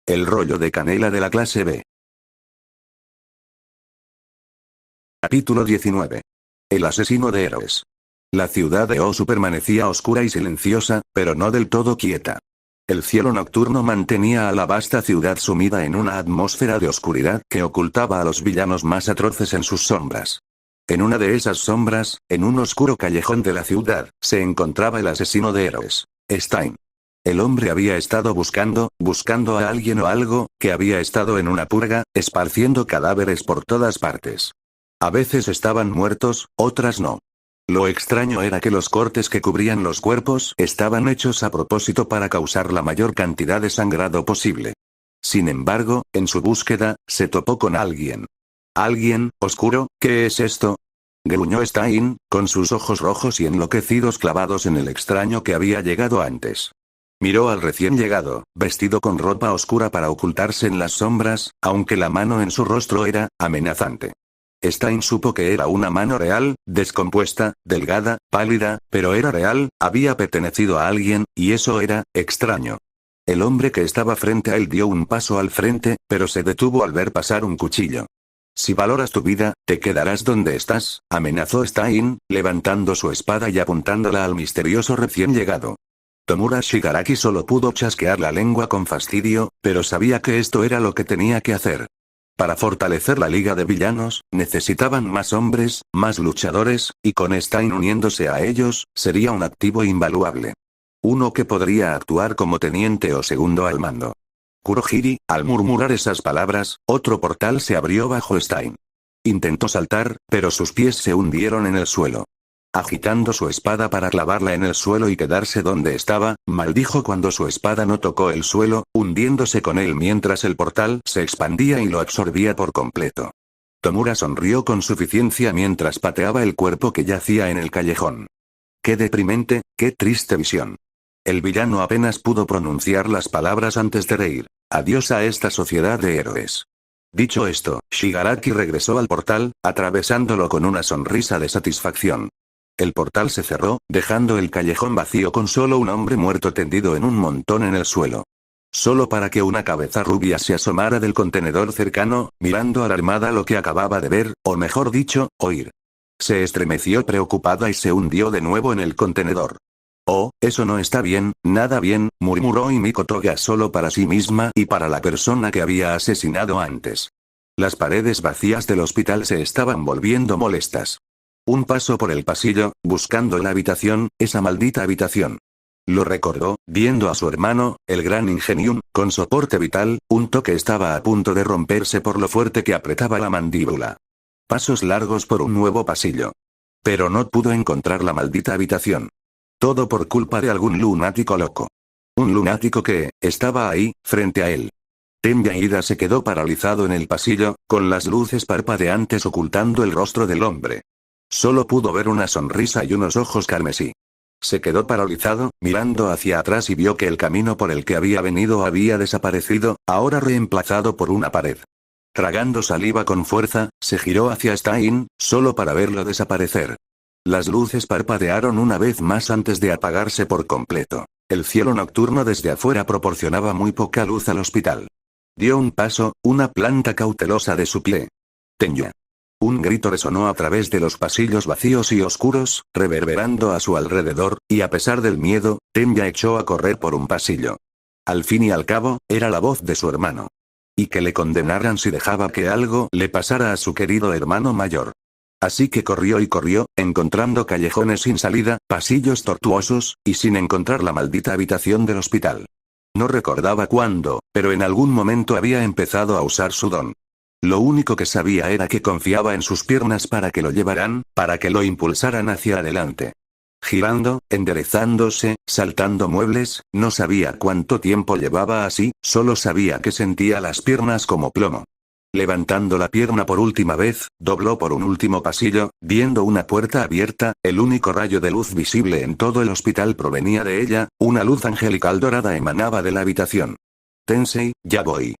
El rollo de canela de la clase B. Capítulo 19. El asesino de héroes. La ciudad de Osu permanecía oscura y silenciosa, pero no del todo quieta. El cielo nocturno mantenía a la vasta ciudad sumida en una atmósfera de oscuridad que ocultaba a los villanos más atroces en sus sombras. En una de esas sombras, en un oscuro callejón de la ciudad, se encontraba el asesino de héroes, Stein. El hombre había estado buscando a alguien o algo, que había estado en una purga, esparciendo cadáveres por todas partes. A veces estaban muertos, otras no. Lo extraño era que los cortes que cubrían los cuerpos estaban hechos a propósito para causar la mayor cantidad de sangrado posible. Sin embargo, en su búsqueda, se topó con alguien. ¿Alguien, oscuro? ¿Qué es esto? Gruñó Stein, con sus ojos rojos y enloquecidos clavados en el extraño que había llegado antes. Miró al recién llegado, vestido con ropa oscura para ocultarse en las sombras, aunque la mano en su rostro era amenazante. Stein supo que era una mano real, descompuesta, delgada, pálida, pero era real, había pertenecido a alguien, y eso era extraño. El hombre que estaba frente a él dio un paso al frente, pero se detuvo al ver pasar un cuchillo. Si valoras tu vida, te quedarás donde estás, amenazó Stein, levantando su espada y apuntándola al misterioso recién llegado. Tomura Shigaraki solo pudo chasquear la lengua con fastidio, pero sabía que esto era lo que tenía que hacer. Para fortalecer la liga de villanos, necesitaban más hombres, más luchadores, y con Stein uniéndose a ellos, sería un activo invaluable. Uno que podría actuar como teniente o segundo al mando. Kurohiri, al murmurar esas palabras, otro portal se abrió bajo Stein. Intentó saltar, pero sus pies se hundieron en el suelo. Agitando su espada para clavarla en el suelo y quedarse donde estaba, maldijo cuando su espada no tocó el suelo, hundiéndose con él mientras el portal se expandía y lo absorbía por completo. Tomura sonrió con suficiencia mientras pateaba el cuerpo que yacía en el callejón. Qué deprimente, qué triste visión. El villano apenas pudo pronunciar las palabras antes de reír. Adiós a esta sociedad de héroes. Dicho esto, Shigaraki regresó al portal, atravesándolo con una sonrisa de satisfacción. El portal se cerró, dejando el callejón vacío con solo un hombre muerto tendido en un montón en el suelo. Solo para que una cabeza rubia se asomara del contenedor cercano, mirando alarmada lo que acababa de ver, o mejor dicho, oír. Se estremeció preocupada y se hundió de nuevo en el contenedor. Oh, eso no está bien, nada bien, murmuró Himiko Toga solo para sí misma y para la persona que había asesinado antes. Las paredes vacías del hospital se estaban volviendo molestas. Un paso por el pasillo, buscando la habitación, esa maldita habitación. Lo recordó, viendo a su hermano, el gran Ingenium, con soporte vital, un toque estaba a punto de romperse por lo fuerte que apretaba la mandíbula. Pasos largos por un nuevo pasillo. Pero no pudo encontrar la maldita habitación. Todo por culpa de algún lunático loco. Un lunático que, estaba ahí, frente a él. Tenya Ida se quedó paralizado en el pasillo, con las luces parpadeantes ocultando el rostro del hombre. Solo pudo ver una sonrisa y unos ojos carmesí. Se quedó paralizado, mirando hacia atrás y vio que el camino por el que había venido había desaparecido, ahora reemplazado por una pared. Tragando saliva con fuerza, se giró hacia Stein, solo para verlo desaparecer. Las luces parpadearon una vez más antes de apagarse por completo. El cielo nocturno desde afuera proporcionaba muy poca luz al hospital. Dio un paso, una planta cautelosa de su pie. Tenya. Un grito resonó a través de los pasillos vacíos y oscuros, reverberando a su alrededor, y a pesar del miedo, Tenya echó a correr por un pasillo. Al fin y al cabo, era la voz de su hermano. Y que le condenaran si dejaba que algo le pasara a su querido hermano mayor. Así que corrió y corrió, encontrando callejones sin salida, pasillos tortuosos, y sin encontrar la maldita habitación del hospital. No recordaba cuándo, pero en algún momento había empezado a usar su don. Lo único que sabía era que confiaba en sus piernas para que lo llevaran, para que lo impulsaran hacia adelante. Girando, enderezándose, saltando muebles, no sabía cuánto tiempo llevaba así, solo sabía que sentía las piernas como plomo. Levantando la pierna por última vez, dobló por un último pasillo, viendo una puerta abierta, el único rayo de luz visible en todo el hospital provenía de ella, una luz angelical dorada emanaba de la habitación. Tensei, ya voy.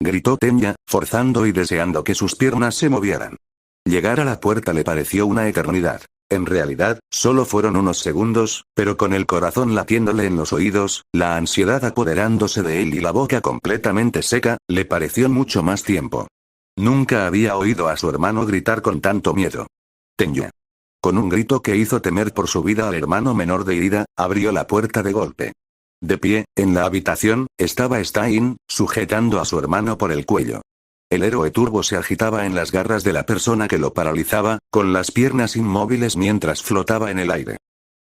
Gritó Tenya, forzando y deseando que sus piernas se movieran. Llegar a la puerta le pareció una eternidad. En realidad, solo fueron unos segundos, pero con el corazón latiéndole en los oídos, la ansiedad apoderándose de él y la boca completamente seca, le pareció mucho más tiempo. Nunca había oído a su hermano gritar con tanto miedo. Tenya. Con un grito que hizo temer por su vida al hermano menor de Ida, abrió la puerta de golpe. De pie, en la habitación, estaba Stein, sujetando a su hermano por el cuello. El héroe turbo se agitaba en las garras de la persona que lo paralizaba, con las piernas inmóviles mientras flotaba en el aire.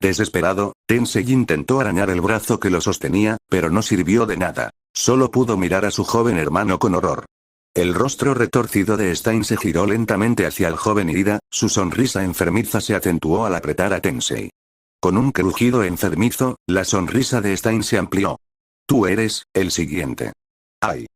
Desesperado, Tensei intentó arañar el brazo que lo sostenía, pero no sirvió de nada. Solo pudo mirar a su joven hermano con horror. El rostro retorcido de Stein se giró lentamente hacia el joven Ida, su sonrisa enfermiza se acentuó al apretar a Tensei. Con un crujido enfermizo, la sonrisa de Stein se amplió. Tú eres, el siguiente. ¡Ay!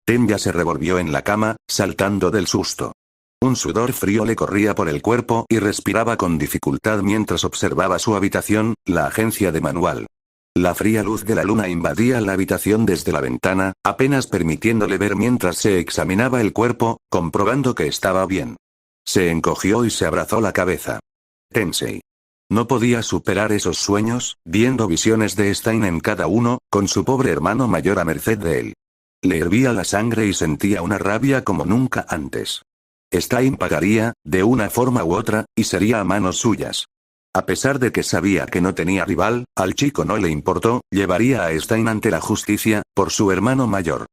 Tenya se revolvió en la cama, saltando del susto. Un sudor frío le corría por el cuerpo y respiraba con dificultad mientras observaba su habitación, la agencia de manual. La fría luz de la luna invadía la habitación desde la ventana, apenas permitiéndole ver mientras se examinaba el cuerpo, comprobando que estaba bien. Se encogió y se abrazó la cabeza. Tensei. No podía superar esos sueños, viendo visiones de Stein en cada uno, con su pobre hermano mayor a merced de él. Le hervía la sangre y sentía una rabia como nunca antes. Stein pagaría, de una forma u otra, y sería a manos suyas. A pesar de que sabía que no tenía rival, al chico no le importó, llevaría a Stein ante la justicia, por su hermano mayor.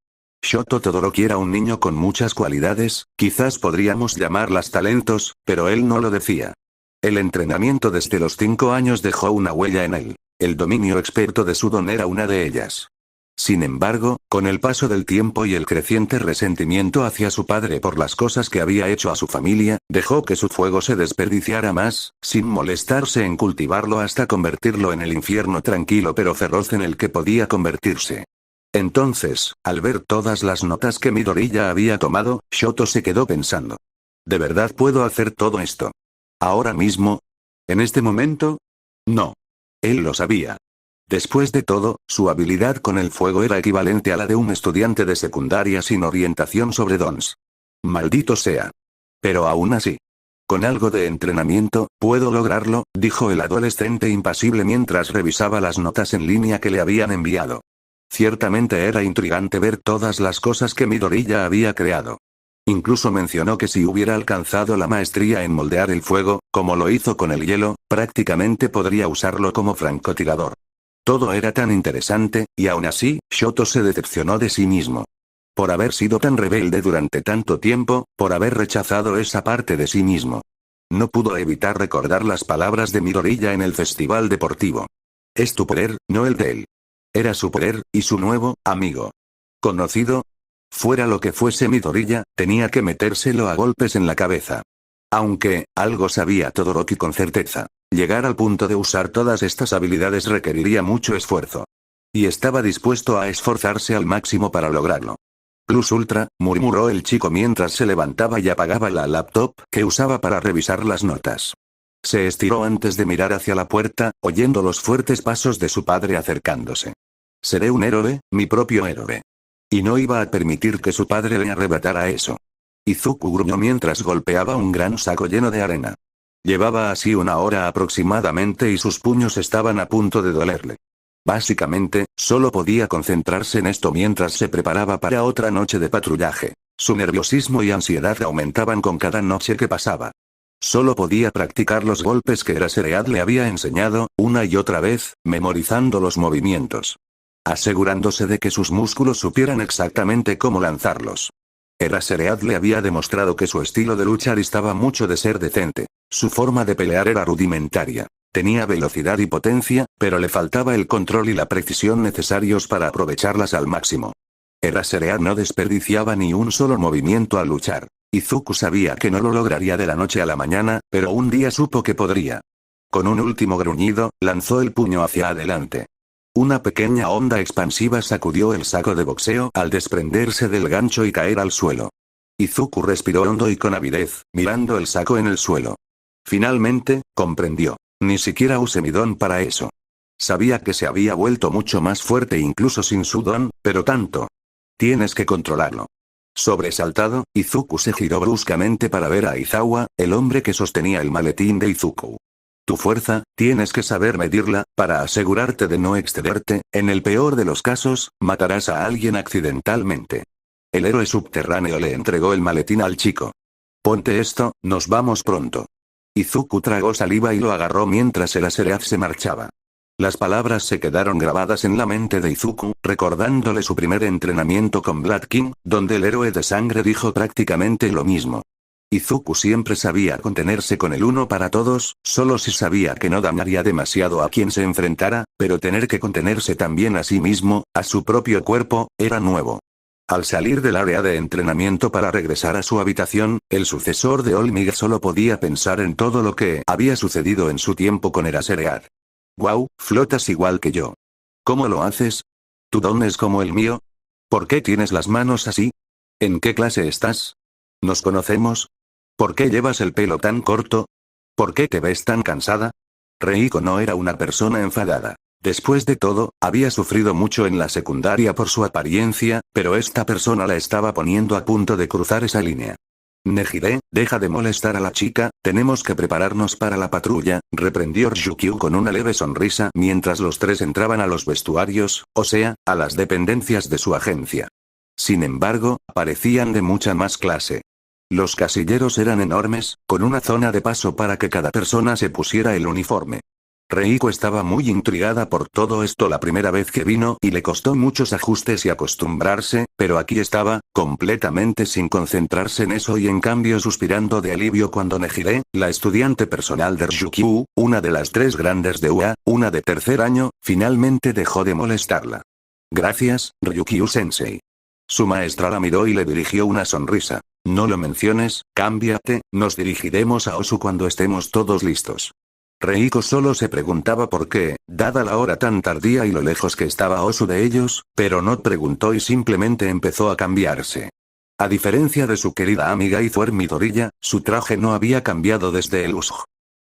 Shoto Todoroki era un niño con muchas cualidades, quizás podríamos llamarlas talentos, pero él no lo decía. El entrenamiento desde los 5 años dejó una huella en él. El dominio experto de su don era una de ellas. Sin embargo, con el paso del tiempo y el creciente resentimiento hacia su padre por las cosas que había hecho a su familia, dejó que su fuego se desperdiciara más, sin molestarse en cultivarlo hasta convertirlo en el infierno tranquilo pero feroz en el que podía convertirse. Entonces, al ver todas las notas que Midoriya había tomado, Shoto se quedó pensando. ¿De verdad puedo hacer todo esto? ¿Ahora mismo? ¿En este momento? No. Él lo sabía. Después de todo, su habilidad con el fuego era equivalente a la de un estudiante de secundaria sin orientación sobre dons. Maldito sea. Pero aún así. Con algo de entrenamiento, puedo lograrlo, dijo el adolescente impasible mientras revisaba las notas en línea que le habían enviado. Ciertamente era intrigante ver todas las cosas que Midoriya había creado. Incluso mencionó que si hubiera alcanzado la maestría en moldear el fuego, como lo hizo con el hielo, prácticamente podría usarlo como francotirador. Todo era tan interesante, y aún así, Shoto se decepcionó de sí mismo. Por haber sido tan rebelde durante tanto tiempo, por haber rechazado esa parte de sí mismo. No pudo evitar recordar las palabras de Midoriya en el festival deportivo. Es tu poder, no el de él. Era su poder, y su nuevo amigo. ¿Conocido? Fuera lo que fuese Midoriya, tenía que metérselo a golpes en la cabeza. Aunque, algo sabía Todoroki con certeza. Llegar al punto de usar todas estas habilidades requeriría mucho esfuerzo. Y estaba dispuesto a esforzarse al máximo para lograrlo. Plus Ultra, murmuró el chico mientras se levantaba y apagaba la laptop que usaba para revisar las notas. Se estiró antes de mirar hacia la puerta, oyendo los fuertes pasos de su padre acercándose. Seré un héroe, mi propio héroe. Y no iba a permitir que su padre le arrebatara eso. Izuku gruñó mientras golpeaba un gran saco lleno de arena. Llevaba así 1 hora aproximadamente y sus puños estaban a punto de dolerle. Básicamente, solo podía concentrarse en esto mientras se preparaba para otra noche de patrullaje. Su nerviosismo y ansiedad aumentaban con cada noche que pasaba. Solo podía practicar los golpes que Eraserhead le había enseñado, una y otra vez, memorizando los movimientos. Asegurándose de que sus músculos supieran exactamente cómo lanzarlos. Eraserhead le había demostrado que su estilo de luchar distaba mucho de ser decente. Su forma de pelear era rudimentaria. Tenía velocidad y potencia, pero le faltaba el control y la precisión necesarios para aprovecharlas al máximo. Eraserhead no desperdiciaba ni un solo movimiento al luchar. Izuku sabía que no lo lograría de la noche a la mañana, pero un día supo que podría. Con un último gruñido, lanzó el puño hacia adelante. Una pequeña onda expansiva sacudió el saco de boxeo al desprenderse del gancho y caer al suelo. Izuku respiró hondo y con avidez, mirando el saco en el suelo. Finalmente, comprendió. Ni siquiera usé mi don para eso. Sabía que se había vuelto mucho más fuerte incluso sin su don, pero tanto. Tienes que controlarlo. Sobresaltado, Izuku se giró bruscamente para ver a Aizawa, el hombre que sostenía el maletín de Izuku. Tu fuerza, tienes que saber medirla, para asegurarte de no excederte, en el peor de los casos, matarás a alguien accidentalmente. El héroe subterráneo le entregó el maletín al chico. Ponte esto, nos vamos pronto. Izuku tragó saliva y lo agarró mientras el Asereaz se marchaba. Las palabras se quedaron grabadas en la mente de Izuku, recordándole su primer entrenamiento con Blood King, donde el héroe de sangre dijo prácticamente lo mismo. Izuku siempre sabía contenerse con el uno para todos, solo si sabía que no dañaría demasiado a quien se enfrentara, pero tener que contenerse también a sí mismo, a su propio cuerpo, era nuevo. Al salir del área de entrenamiento para regresar a su habitación, el sucesor de Olmig solo podía pensar en todo lo que había sucedido en su tiempo con Eraserhead. «Wow, flotas igual que yo. ¿Cómo lo haces? ¿Tu don es como el mío? ¿Por qué tienes las manos así? ¿En qué clase estás? ¿Nos conocemos? ¿Por qué llevas el pelo tan corto? ¿Por qué te ves tan cansada?» Reiko no era una persona enfadada. Después de todo, había sufrido mucho en la secundaria por su apariencia, pero esta persona la estaba poniendo a punto de cruzar esa línea. «Nejire, deja de molestar a la chica, tenemos que prepararnos para la patrulla», reprendió Ryukyu con una leve sonrisa mientras los tres entraban a los vestuarios, o sea, a las dependencias de su agencia. Sin embargo, parecían de mucha más clase. Los casilleros eran enormes, con una zona de paso para que cada persona se pusiera el uniforme. Reiko estaba muy intrigada por todo esto la primera vez que vino y le costó muchos ajustes y acostumbrarse, pero aquí estaba, completamente sin concentrarse en eso y en cambio suspirando de alivio cuando Nejire, la estudiante personal de Ryukyu, una de las tres grandes de UA, una de tercer año, finalmente dejó de molestarla. «Gracias, Ryukyu-sensei». Su maestra la miró y le dirigió una sonrisa. «No lo menciones, cámbiate, nos dirigiremos a Osu cuando estemos todos listos». Reiko solo se preguntaba por qué, dada la hora tan tardía y lo lejos que estaba Osu de ellos, pero no preguntó y simplemente empezó a cambiarse. A diferencia de su querida amiga Izuer Midoriya, su traje no había cambiado desde el USG.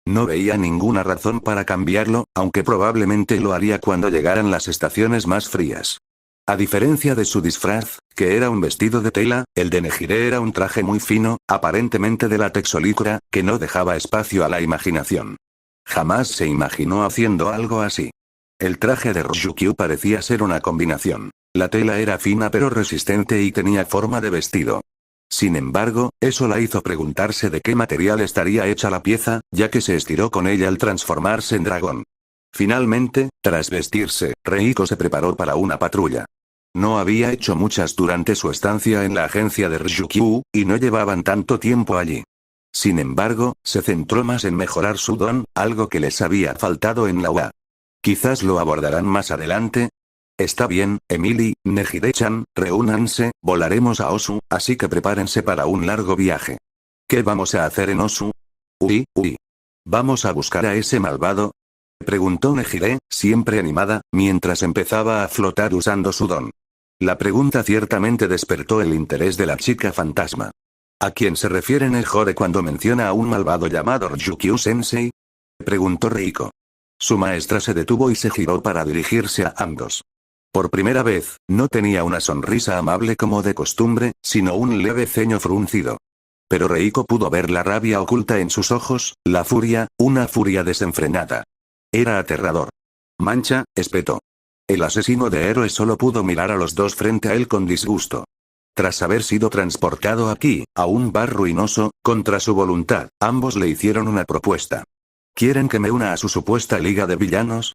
No veía ninguna razón para cambiarlo, aunque probablemente lo haría cuando llegaran las estaciones más frías. A diferencia de su disfraz, que era un vestido de tela, el de Nejire era un traje muy fino, aparentemente de látex o licra, que no dejaba espacio a la imaginación. Jamás se imaginó haciendo algo así. El traje de Ryukyu parecía ser una combinación. La tela era fina pero resistente y tenía forma de vestido. Sin embargo, eso la hizo preguntarse de qué material estaría hecha la pieza, ya que se estiró con ella al transformarse en dragón. Finalmente, tras vestirse, Reiko se preparó para una patrulla. No había hecho muchas durante su estancia en la agencia de Ryukyu, y no llevaban tanto tiempo allí. Sin embargo, se centró más en mejorar su don, algo que les había faltado en la UA. Quizás lo abordarán más adelante. Está bien, Emily, Nejire-chan, reúnanse, volaremos a Osu, así que prepárense para un largo viaje. ¿Qué vamos a hacer en Osu? Uy. ¿Vamos a buscar a ese malvado?, preguntó Nejire, siempre animada, mientras empezaba a flotar usando su don. La pregunta ciertamente despertó el interés de la chica fantasma. ¿A quién se refiere Nejire cuando menciona a un malvado llamado Ryukyu-sensei?, preguntó Reiko. Su maestra se detuvo y se giró para dirigirse a ambos. Por primera vez, no tenía una sonrisa amable como de costumbre, sino un leve ceño fruncido. Pero Reiko pudo ver la rabia oculta en sus ojos, la furia, una furia desenfrenada. Era aterrador. «Mancha», espetó. El asesino de héroes solo pudo mirar a los dos frente a él con disgusto. Tras haber sido transportado aquí, a un bar ruinoso, contra su voluntad, ambos le hicieron una propuesta. «¿Quieren que me una a su supuesta liga de villanos?»,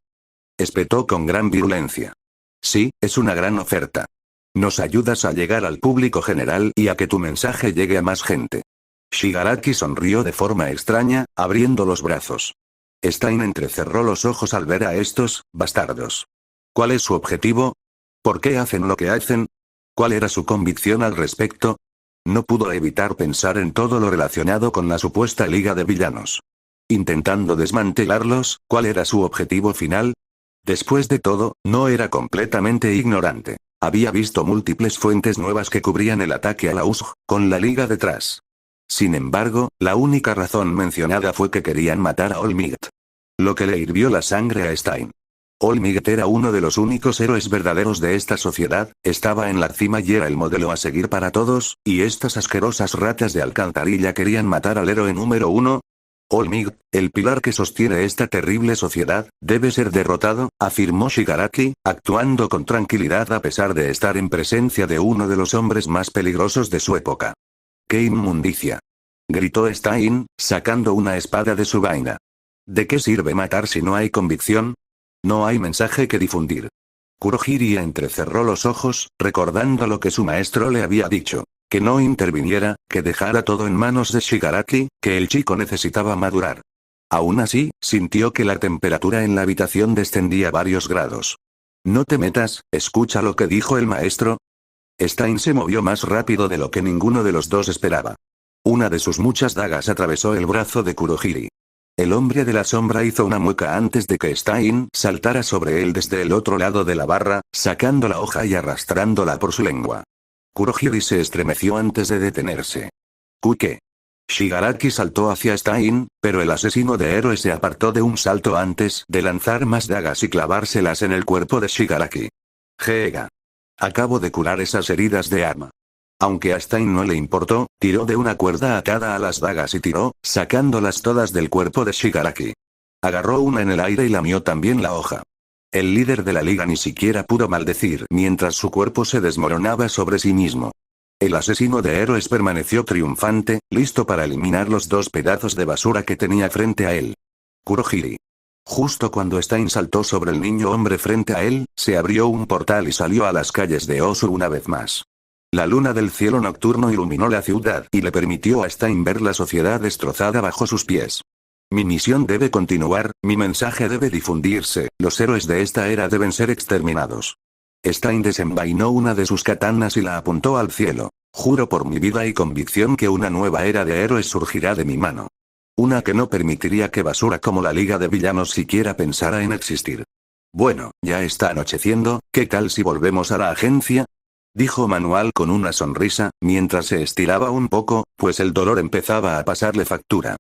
espetó con gran virulencia. «Sí, es una gran oferta. Nos ayudas a llegar al público general y a que tu mensaje llegue a más gente». Shigaraki sonrió de forma extraña, abriendo los brazos. Stein entrecerró los ojos al ver a estos bastardos. ¿Cuál es su objetivo? ¿Por qué hacen lo que hacen? ¿Cuál era su convicción al respecto? No pudo evitar pensar en todo lo relacionado con la supuesta liga de villanos. Intentando desmantelarlos, ¿cuál era su objetivo final? Después de todo, no era completamente ignorante. Había visto múltiples fuentes nuevas que cubrían el ataque a la USG, con la liga detrás. Sin embargo, la única razón mencionada fue que querían matar a Olmigt. Lo que le hirvió la sangre a Stein. Olmigt era uno de los únicos héroes verdaderos de esta sociedad, estaba en la cima y era el modelo a seguir para todos, y estas asquerosas ratas de alcantarilla querían matar al héroe número uno. Olmig, el pilar que sostiene esta terrible sociedad, debe ser derrotado, afirmó Shigaraki, actuando con tranquilidad a pesar de estar en presencia de uno de los hombres más peligrosos de su época. ¡Qué inmundicia! Gritó Stein, sacando una espada de su vaina. ¿De qué sirve matar si no hay convicción? No hay mensaje que difundir. Kurohiri entrecerró los ojos, recordando lo que su maestro le había dicho. Que no interviniera, que dejara todo en manos de Shigaraki, que el chico necesitaba madurar. Aún así, sintió que la temperatura en la habitación descendía varios grados. No te metas, escucha lo que dijo el maestro. Stein se movió más rápido de lo que ninguno de los dos esperaba. Una de sus muchas dagas atravesó el brazo de Kurohiri. El hombre de la sombra hizo una mueca antes de que Stein saltara sobre él desde el otro lado de la barra, sacando la hoja y arrastrándola por su lengua. Kurohiri se estremeció antes de detenerse. ¿Qué? Shigaraki saltó hacia Stein, pero el asesino de héroes se apartó de un salto antes de lanzar más dagas y clavárselas en el cuerpo de Shigaraki. Jeega. Acabo de curar esas heridas de arma. Aunque a Stein no le importó, tiró de una cuerda atada a las dagas y tiró, sacándolas todas del cuerpo de Shigaraki. Agarró una en el aire y lamió también la hoja. El líder de la liga ni siquiera pudo maldecir mientras su cuerpo se desmoronaba sobre sí mismo. El asesino de héroes permaneció triunfante, listo para eliminar los dos pedazos de basura que tenía frente a él. Kurohiri. Justo cuando Stein saltó sobre el niño hombre frente a él, se abrió un portal y salió a las calles de Osu una vez más. La luna del cielo nocturno iluminó la ciudad y le permitió a Stein ver la sociedad destrozada bajo sus pies. Mi misión debe continuar, mi mensaje debe difundirse, los héroes de esta era deben ser exterminados. Stein desenvainó una de sus katanas y la apuntó al cielo. Juro por mi vida y convicción que una nueva era de héroes surgirá de mi mano. Una que no permitiría que basura como la Liga de Villanos siquiera pensara en existir. Bueno, ya está anocheciendo, ¿qué tal si volvemos a la agencia? Dijo Manual con una sonrisa, mientras se estiraba un poco, pues el dolor empezaba a pasarle factura.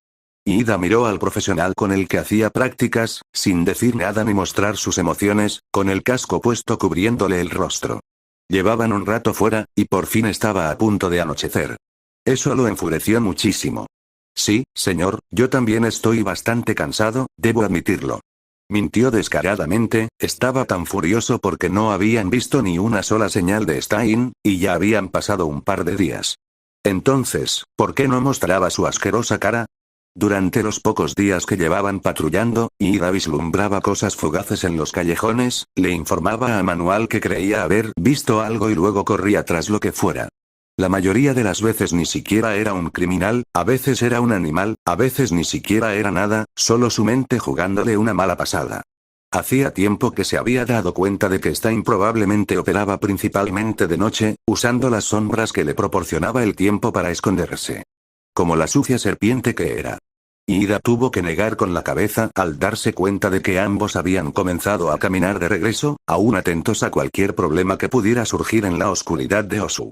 Ida miró al profesional con el que hacía prácticas, sin decir nada ni mostrar sus emociones, con el casco puesto cubriéndole el rostro. Llevaban un rato fuera, y por fin estaba a punto de anochecer. Eso lo enfureció muchísimo. Sí, señor, yo también estoy bastante cansado, debo admitirlo. Mintió descaradamente, estaba tan furioso porque no habían visto ni una sola señal de Stein, y ya habían pasado un par de días. Entonces, ¿por qué no mostraba su asquerosa cara? Durante los pocos días que llevaban patrullando, Ida vislumbraba cosas fugaces en los callejones, le informaba a Manual que creía haber visto algo y luego corría tras lo que fuera. La mayoría de las veces ni siquiera era un criminal, a veces era un animal, a veces ni siquiera era nada, solo su mente jugándole una mala pasada. Hacía tiempo que se había dado cuenta de que Stein probablemente operaba principalmente de noche, usando las sombras que le proporcionaba el tiempo para esconderse. Como la sucia serpiente que era. Ida tuvo que negar con la cabeza al darse cuenta de que ambos habían comenzado a caminar de regreso, aún atentos a cualquier problema que pudiera surgir en la oscuridad de Osu.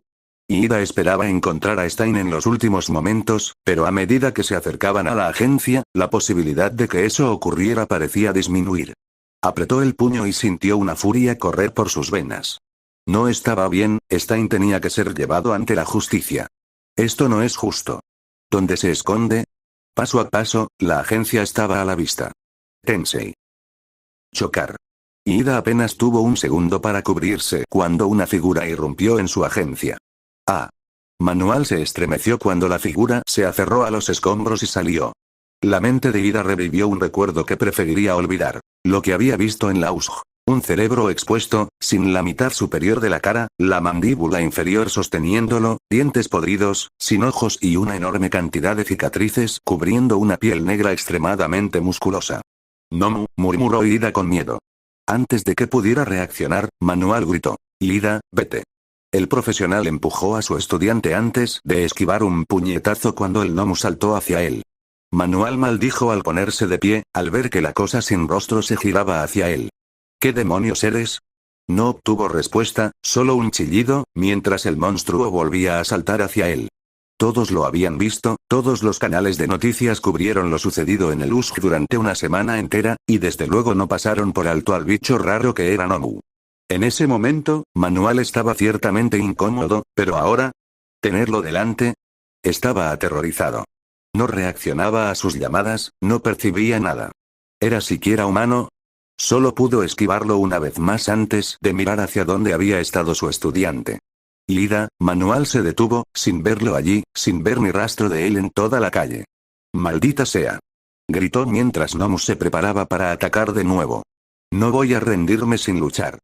Ida esperaba encontrar a Stein en los últimos momentos, pero a medida que se acercaban a la agencia, la posibilidad de que eso ocurriera parecía disminuir. Apretó el puño y sintió una furia correr por sus venas. No estaba bien, Stein tenía que ser llevado ante la justicia. Esto no es justo. ¿Dónde se esconde? Paso a paso, la agencia estaba a la vista. Tensei. Chocar. Ida apenas tuvo un segundo para cubrirse cuando una figura irrumpió en su agencia. Ah. Manual se estremeció cuando la figura se aferró a los escombros y salió. La mente de Ida revivió un recuerdo que preferiría olvidar. Lo que había visto en la USG. Un cerebro expuesto, sin la mitad superior de la cara, la mandíbula inferior sosteniéndolo, dientes podridos, sin ojos y una enorme cantidad de cicatrices cubriendo una piel negra extremadamente musculosa. No, murmuró Ida con miedo. Antes de que pudiera reaccionar, Manual gritó. Ida, vete. El profesional empujó a su estudiante antes de esquivar un puñetazo cuando el gnomo saltó hacia él. Manual maldijo al ponerse de pie, al ver que la cosa sin rostro se giraba hacia él. ¿Qué demonios eres? No obtuvo respuesta, solo un chillido, mientras el monstruo volvía a saltar hacia él. Todos lo habían visto, todos los canales de noticias cubrieron lo sucedido en el USG durante una semana entera, y desde luego no pasaron por alto al bicho raro que era Nomu. En ese momento, Manual estaba ciertamente incómodo, pero ahora... ¿Tenerlo delante? Estaba aterrorizado. No reaccionaba a sus llamadas, no percibía nada. ¿Era siquiera humano? Solo pudo esquivarlo una vez más antes de mirar hacia donde había estado su estudiante. Ida, Manual se detuvo, sin verlo allí, sin ver ni rastro de él en toda la calle. «Maldita sea», gritó mientras Nomu se preparaba para atacar de nuevo. «No voy a rendirme sin luchar».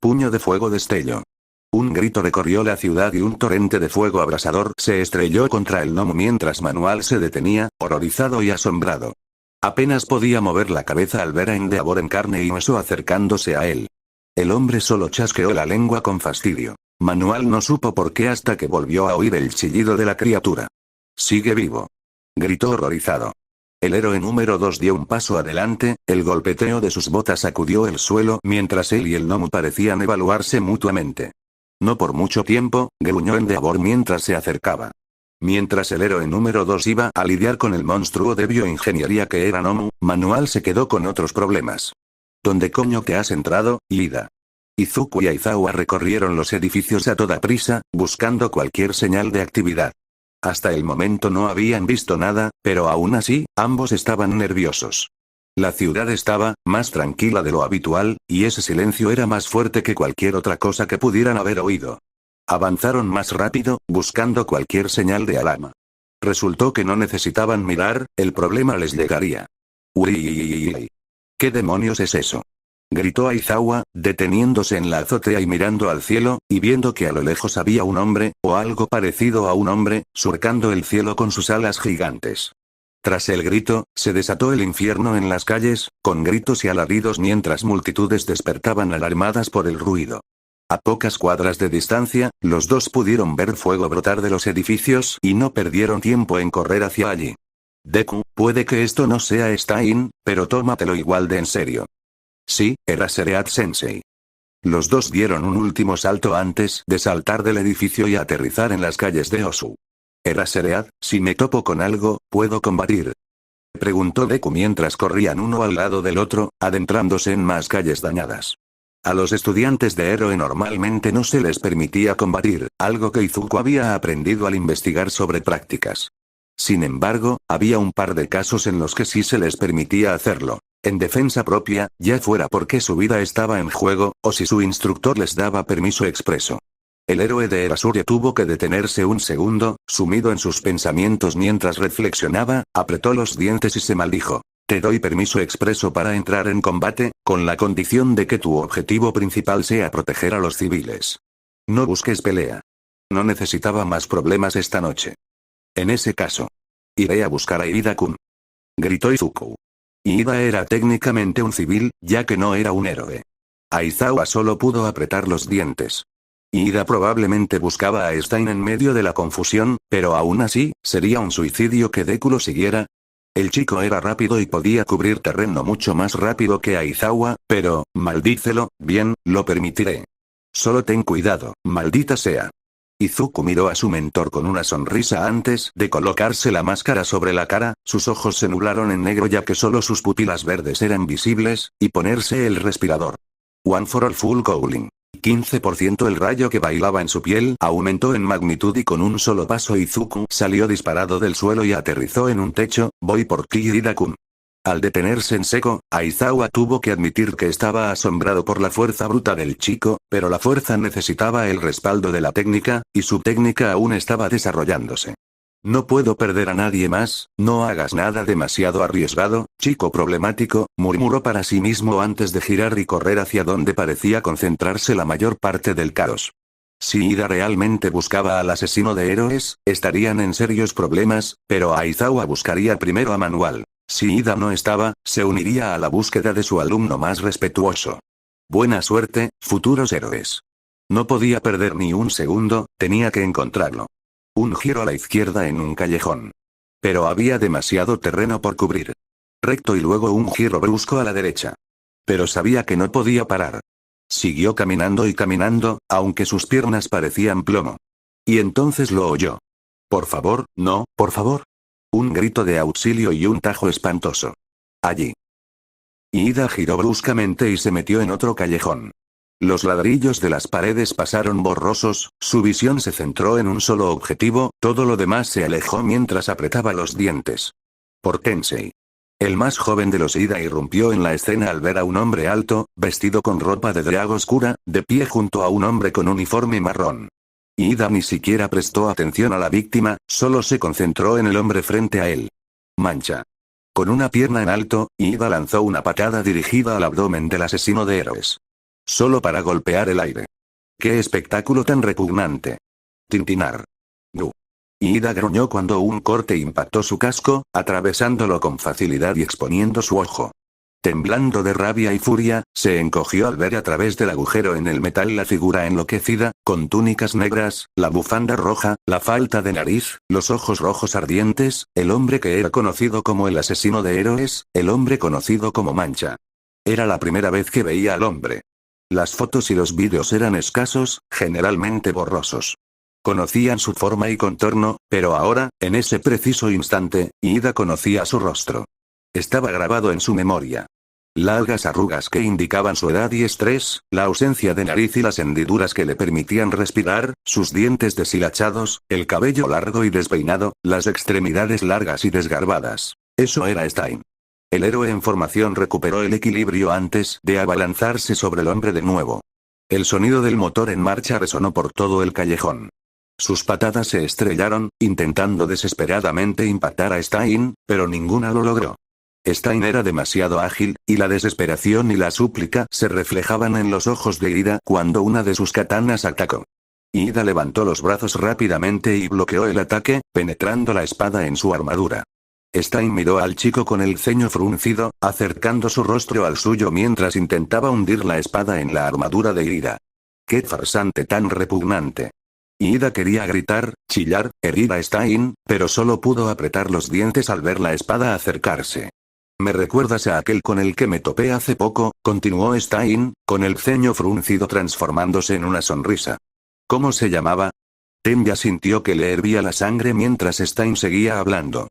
Puño de fuego destello. Un grito recorrió la ciudad y un torrente de fuego abrasador se estrelló contra el Nomu mientras Manual se detenía, horrorizado y asombrado. Apenas podía mover la cabeza al ver a Endeavor en carne y hueso acercándose a él. El hombre solo chasqueó la lengua con fastidio. Manual no supo por qué hasta que volvió a oír el chillido de la criatura. «Sigue vivo», gritó horrorizado. El héroe número 2 dio un paso adelante, el golpeteo de sus botas sacudió el suelo mientras él y el Nomu parecían evaluarse mutuamente. «No por mucho tiempo», gruñó Endeavor mientras se acercaba. Mientras el héroe número 2 iba a lidiar con el monstruo de bioingeniería que era Nomu, Manual se quedó con otros problemas. ¿Dónde coño te has entrado, Ida? Izuku y Aizawa recorrieron los edificios a toda prisa, buscando cualquier señal de actividad. Hasta el momento no habían visto nada, pero aún así, ambos estaban nerviosos. La ciudad estaba más tranquila de lo habitual, y ese silencio era más fuerte que cualquier otra cosa que pudieran haber oído. Avanzaron más rápido, buscando cualquier señal de alarma. Resultó que no necesitaban mirar, el problema les llegaría. «Uy. ¿Qué demonios es eso?», gritó Aizawa, deteniéndose en la azotea y mirando al cielo, y viendo que a lo lejos había un hombre, o algo parecido a un hombre, surcando el cielo con sus alas gigantes. Tras el grito, se desató el infierno en las calles, con gritos y alaridos mientras multitudes despertaban alarmadas por el ruido. A pocas cuadras de distancia, los dos pudieron ver fuego brotar de los edificios y no perdieron tiempo en correr hacia allí. «Deku, puede que esto no sea Stein, pero tómatelo igual de en serio». «Sí, era Sereat-sensei». Los dos dieron un último salto antes de saltar del edificio y aterrizar en las calles de Osu. «Era Sereat, si me topo con algo, ¿puedo combatir?», preguntó Deku mientras corrían uno al lado del otro, adentrándose en más calles dañadas. A los estudiantes de héroe normalmente no se les permitía combatir, algo que Izuku había aprendido al investigar sobre prácticas. Sin embargo, había un par de casos en los que sí se les permitía hacerlo. En defensa propia, ya fuera porque su vida estaba en juego, o si su instructor les daba permiso expreso. El héroe de Erasuria tuvo que detenerse un segundo, sumido en sus pensamientos mientras reflexionaba, apretó los dientes y se maldijo. «Te doy permiso expreso para entrar en combate, con la condición de que tu objetivo principal sea proteger a los civiles. No busques pelea. No necesitaba más problemas esta noche. En ese caso, iré a buscar a Ida-kun», gritó Izuku. Ida era técnicamente un civil, ya que no era un héroe. Aizawa solo pudo apretar los dientes. Ida probablemente buscaba a Stein en medio de la confusión, pero aún así, ¿sería un suicidio que Deku lo siguiera? El chico era rápido y podía cubrir terreno mucho más rápido que Aizawa, pero, maldícelo, bien, lo permitiré. Solo ten cuidado, maldita sea. Izuku miró a su mentor con una sonrisa antes de colocarse la máscara sobre la cara, sus ojos se nublaron en negro ya que solo sus pupilas verdes eran visibles, y ponerse el respirador. One for all full cooling. 15% el rayo que bailaba en su piel aumentó en magnitud y con un solo paso Izuku salió disparado del suelo y aterrizó en un techo. «Voy por ti, Ida-kun». Al detenerse en seco, Aizawa tuvo que admitir que estaba asombrado por la fuerza bruta del chico, pero la fuerza necesitaba el respaldo de la técnica, y su técnica aún estaba desarrollándose. «No puedo perder a nadie más, no hagas nada demasiado arriesgado, chico problemático», murmuró para sí mismo antes de girar y correr hacia donde parecía concentrarse la mayor parte del caos. Si Ida realmente buscaba al asesino de héroes, estarían en serios problemas, pero Aizawa buscaría primero a Manual. Si Ida no estaba, se uniría a la búsqueda de su alumno más respetuoso. Buena suerte, futuros héroes. No podía perder ni un segundo, tenía que encontrarlo. Un giro a la izquierda en un callejón. Pero había demasiado terreno por cubrir. Recto y luego un giro brusco a la derecha. Pero sabía que no podía parar. Siguió caminando y caminando, aunque sus piernas parecían plomo. Y entonces lo oyó. «Por favor, no, por favor». Un grito de auxilio y un tajo espantoso. Allí. Ida giró bruscamente y se metió en otro callejón. Los ladrillos de las paredes pasaron borrosos, su visión se centró en un solo objetivo, todo lo demás se alejó mientras apretaba los dientes. Por Tensei. El más joven de los Ida irrumpió en la escena al ver a un hombre alto, vestido con ropa de drag oscura, de pie junto a un hombre con uniforme marrón. Ida ni siquiera prestó atención a la víctima, solo se concentró en el hombre frente a él. Mancha. Con una pierna en alto, Ida lanzó una patada dirigida al abdomen del asesino de héroes. Solo para golpear el aire. ¡Qué espectáculo tan repugnante! Tintinar. ¡Gu! Ida gruñó cuando un corte impactó su casco, atravesándolo con facilidad y exponiendo su ojo. Temblando de rabia y furia, se encogió al ver a través del agujero en el metal la figura enloquecida, con túnicas negras, la bufanda roja, la falta de nariz, los ojos rojos ardientes, el hombre que era conocido como el asesino de héroes, el hombre conocido como Mancha. Era la primera vez que veía al hombre. Las fotos y los vídeos eran escasos, generalmente borrosos. Conocían su forma y contorno, pero ahora, en ese preciso instante, Ida conocía su rostro. Estaba grabado en su memoria. Largas arrugas que indicaban su edad y estrés, la ausencia de nariz y las hendiduras que le permitían respirar, sus dientes deshilachados, el cabello largo y despeinado, las extremidades largas y desgarbadas. Eso era Stein. El héroe en formación recuperó el equilibrio antes de abalanzarse sobre el hombre de nuevo. El sonido del motor en marcha resonó por todo el callejón. Sus patadas se estrellaron, intentando desesperadamente impactar a Stein, pero ninguna lo logró. Stein era demasiado ágil, y la desesperación y la súplica se reflejaban en los ojos de Ida cuando una de sus katanas atacó. Ida levantó los brazos rápidamente y bloqueó el ataque, penetrando la espada en su armadura. Stein miró al chico con el ceño fruncido, acercando su rostro al suyo mientras intentaba hundir la espada en la armadura de Ida. ¡Qué farsante tan repugnante! Ida quería gritar, chillar, herir a Stein, pero solo pudo apretar los dientes al ver la espada acercarse. «Me recuerdas a aquel con el que me topé hace poco», continuó Stein, con el ceño fruncido transformándose en una sonrisa. «¿Cómo se llamaba?» Tenya sintió que le hervía la sangre mientras Stein seguía hablando.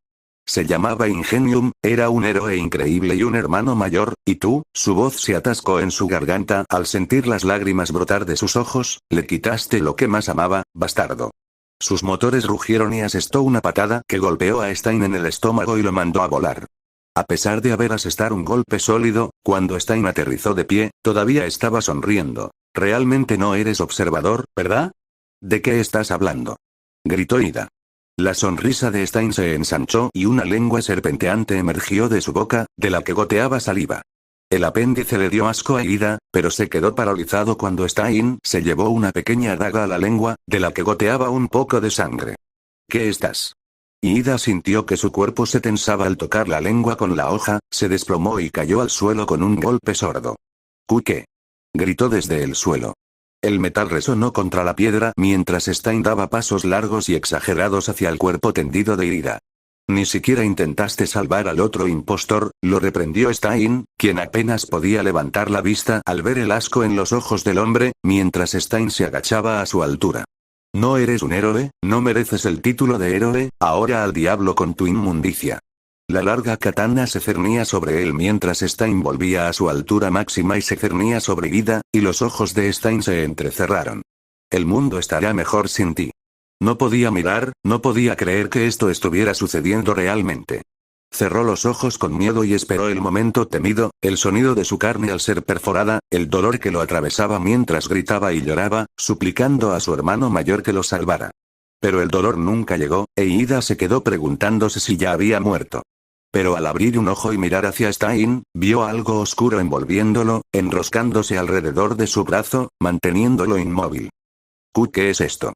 Se llamaba Ingenium, era un héroe increíble y un hermano mayor, y tú, su voz se atascó en su garganta al sentir las lágrimas brotar de sus ojos, le quitaste lo que más amaba, bastardo. Sus motores rugieron y asestó una patada que golpeó a Stein en el estómago y lo mandó a volar. A pesar de haber asestado un golpe sólido, cuando Stein aterrizó de pie, todavía estaba sonriendo. «Realmente no eres observador, ¿verdad? ¿De qué estás hablando?», gritó Ida. La sonrisa de Stein se ensanchó y una lengua serpenteante emergió de su boca, de la que goteaba saliva. El apéndice le dio asco a Ida, pero se quedó paralizado cuando Stein se llevó una pequeña daga a la lengua, de la que goteaba un poco de sangre. «¿Qué estás?». Ida sintió que su cuerpo se tensaba al tocar la lengua con la hoja, se desplomó y cayó al suelo con un golpe sordo. «¿Qué?», gritó desde el suelo. El metal resonó contra la piedra mientras Stein daba pasos largos y exagerados hacia el cuerpo tendido de Ida. «Ni siquiera intentaste salvar al otro impostor», lo reprendió Stein, quien apenas podía levantar la vista al ver el asco en los ojos del hombre, mientras Stein se agachaba a su altura. «No eres un héroe, no mereces el título de héroe, ahora al diablo con tu inmundicia». La larga katana se cernía sobre él mientras Stein volvía a su altura máxima y se cernía sobre Ida, y los ojos de Stein se entrecerraron. «El mundo estará mejor sin ti». No podía mirar, no podía creer que esto estuviera sucediendo realmente. Cerró los ojos con miedo y esperó el momento temido, el sonido de su carne al ser perforada, el dolor que lo atravesaba mientras gritaba y lloraba, suplicando a su hermano mayor que lo salvara. Pero el dolor nunca llegó, e Ida se quedó preguntándose si ya había muerto. Pero al abrir un ojo y mirar hacia Stein, vio algo oscuro envolviéndolo, enroscándose alrededor de su brazo, manteniéndolo inmóvil. «¿Qué es esto?»,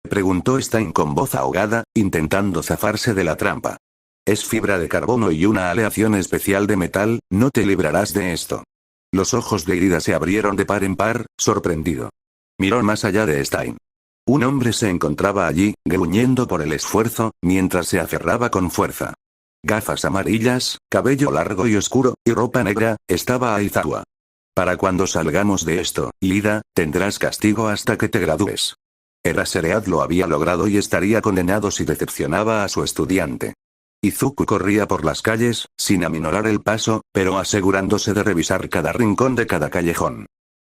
preguntó Stein con voz ahogada, intentando zafarse de la trampa. «Es fibra de carbono y una aleación especial de metal, no te librarás de esto». Los ojos de Ida se abrieron de par en par, sorprendido. Miró más allá de Stein. Un hombre se encontraba allí, gruñendo por el esfuerzo, mientras se aferraba con fuerza. Gafas amarillas, cabello largo y oscuro, y ropa negra, estaba Aizawa. «Para cuando salgamos de esto, Ida, tendrás castigo hasta que te gradúes». Eraserhead lo había logrado y estaría condenado si decepcionaba a su estudiante. Izuku corría por las calles, sin aminorar el paso, pero asegurándose de revisar cada rincón de cada callejón.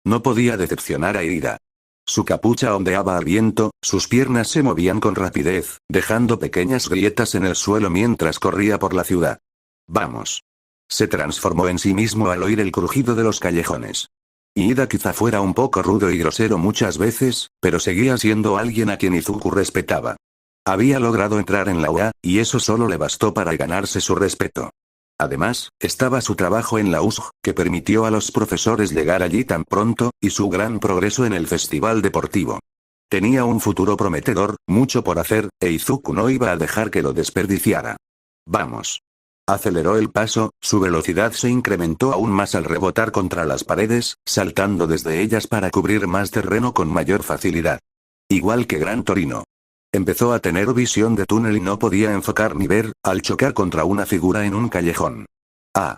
No podía decepcionar a Ida. Su capucha ondeaba al viento, sus piernas se movían con rapidez, dejando pequeñas grietas en el suelo mientras corría por la ciudad. Vamos. Se transformó en sí mismo al oír el crujido de los callejones. Ida quizá fuera un poco rudo y grosero muchas veces, pero seguía siendo alguien a quien Izuku respetaba. Había logrado entrar en la UA, y eso solo le bastó para ganarse su respeto. Además, estaba su trabajo en la USG, que permitió a los profesores llegar allí tan pronto, y su gran progreso en el festival deportivo. Tenía un futuro prometedor, mucho por hacer, e Izuku no iba a dejar que lo desperdiciara. Vamos. Aceleró el paso, su velocidad se incrementó aún más al rebotar contra las paredes, saltando desde ellas para cubrir más terreno con mayor facilidad. Igual que Gran Torino. Empezó a tener visión de túnel y no podía enfocar ni ver, al chocar contra una figura en un callejón. ¡Ah!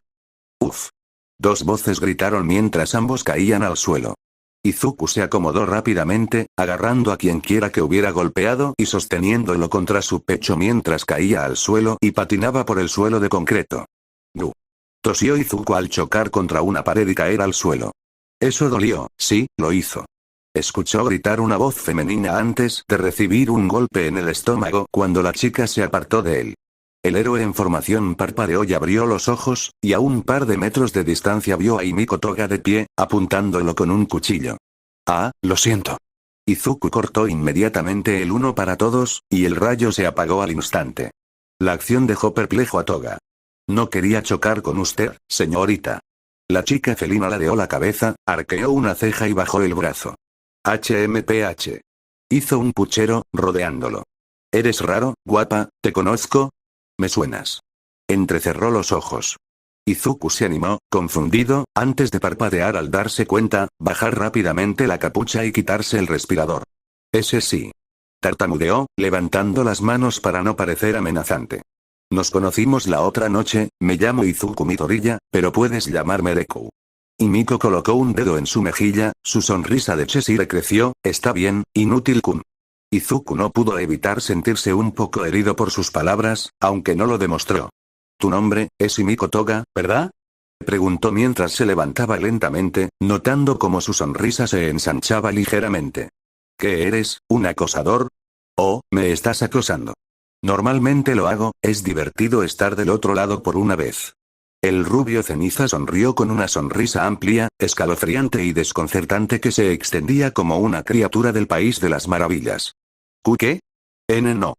¡Uf! Dos voces gritaron mientras ambos caían al suelo. Izuku se acomodó rápidamente, agarrando a quien quiera que hubiera golpeado y sosteniéndolo contra su pecho mientras caía al suelo y patinaba por el suelo de concreto. ¡Gu! Tosió Izuku al chocar contra una pared y caer al suelo. Eso dolió, sí, lo hizo. Escuchó gritar una voz femenina antes de recibir un golpe en el estómago cuando la chica se apartó de él. El héroe en formación parpadeó y abrió los ojos, y a un par de metros de distancia vio a Himiko Toga de pie, apuntándolo con un cuchillo. Ah, lo siento. Izuku cortó inmediatamente el uno para todos, y el rayo se apagó al instante. La acción dejó perplejo a Toga. No quería chocar con usted, señorita. La chica felina ladeó la cabeza, arqueó una ceja y bajó el brazo. HMPH. Hizo un puchero, rodeándolo. Eres raro, guapa, ¿te conozco? Me suenas. Entrecerró los ojos. Izuku se animó, confundido, antes de parpadear al darse cuenta, bajar rápidamente la capucha y quitarse el respirador. Ese sí. Tartamudeó, levantando las manos para no parecer amenazante. Nos conocimos la otra noche, me llamo Izuku Midoriya, pero puedes llamarme Deku. Himiko colocó un dedo en su mejilla, su sonrisa de Cheshire creció, está bien, inútil-kun. Izuku no pudo evitar sentirse un poco herido por sus palabras, aunque no lo demostró. Tu nombre, es Himiko Toga, ¿verdad? Preguntó mientras se levantaba lentamente, notando cómo su sonrisa se ensanchaba ligeramente. ¿Qué eres, un acosador? Oh, me estás acosando. Normalmente lo hago, es divertido estar del otro lado por una vez. El rubio ceniza sonrió con una sonrisa amplia, escalofriante y desconcertante que se extendía como una criatura del país de las maravillas. ¿Qué? No.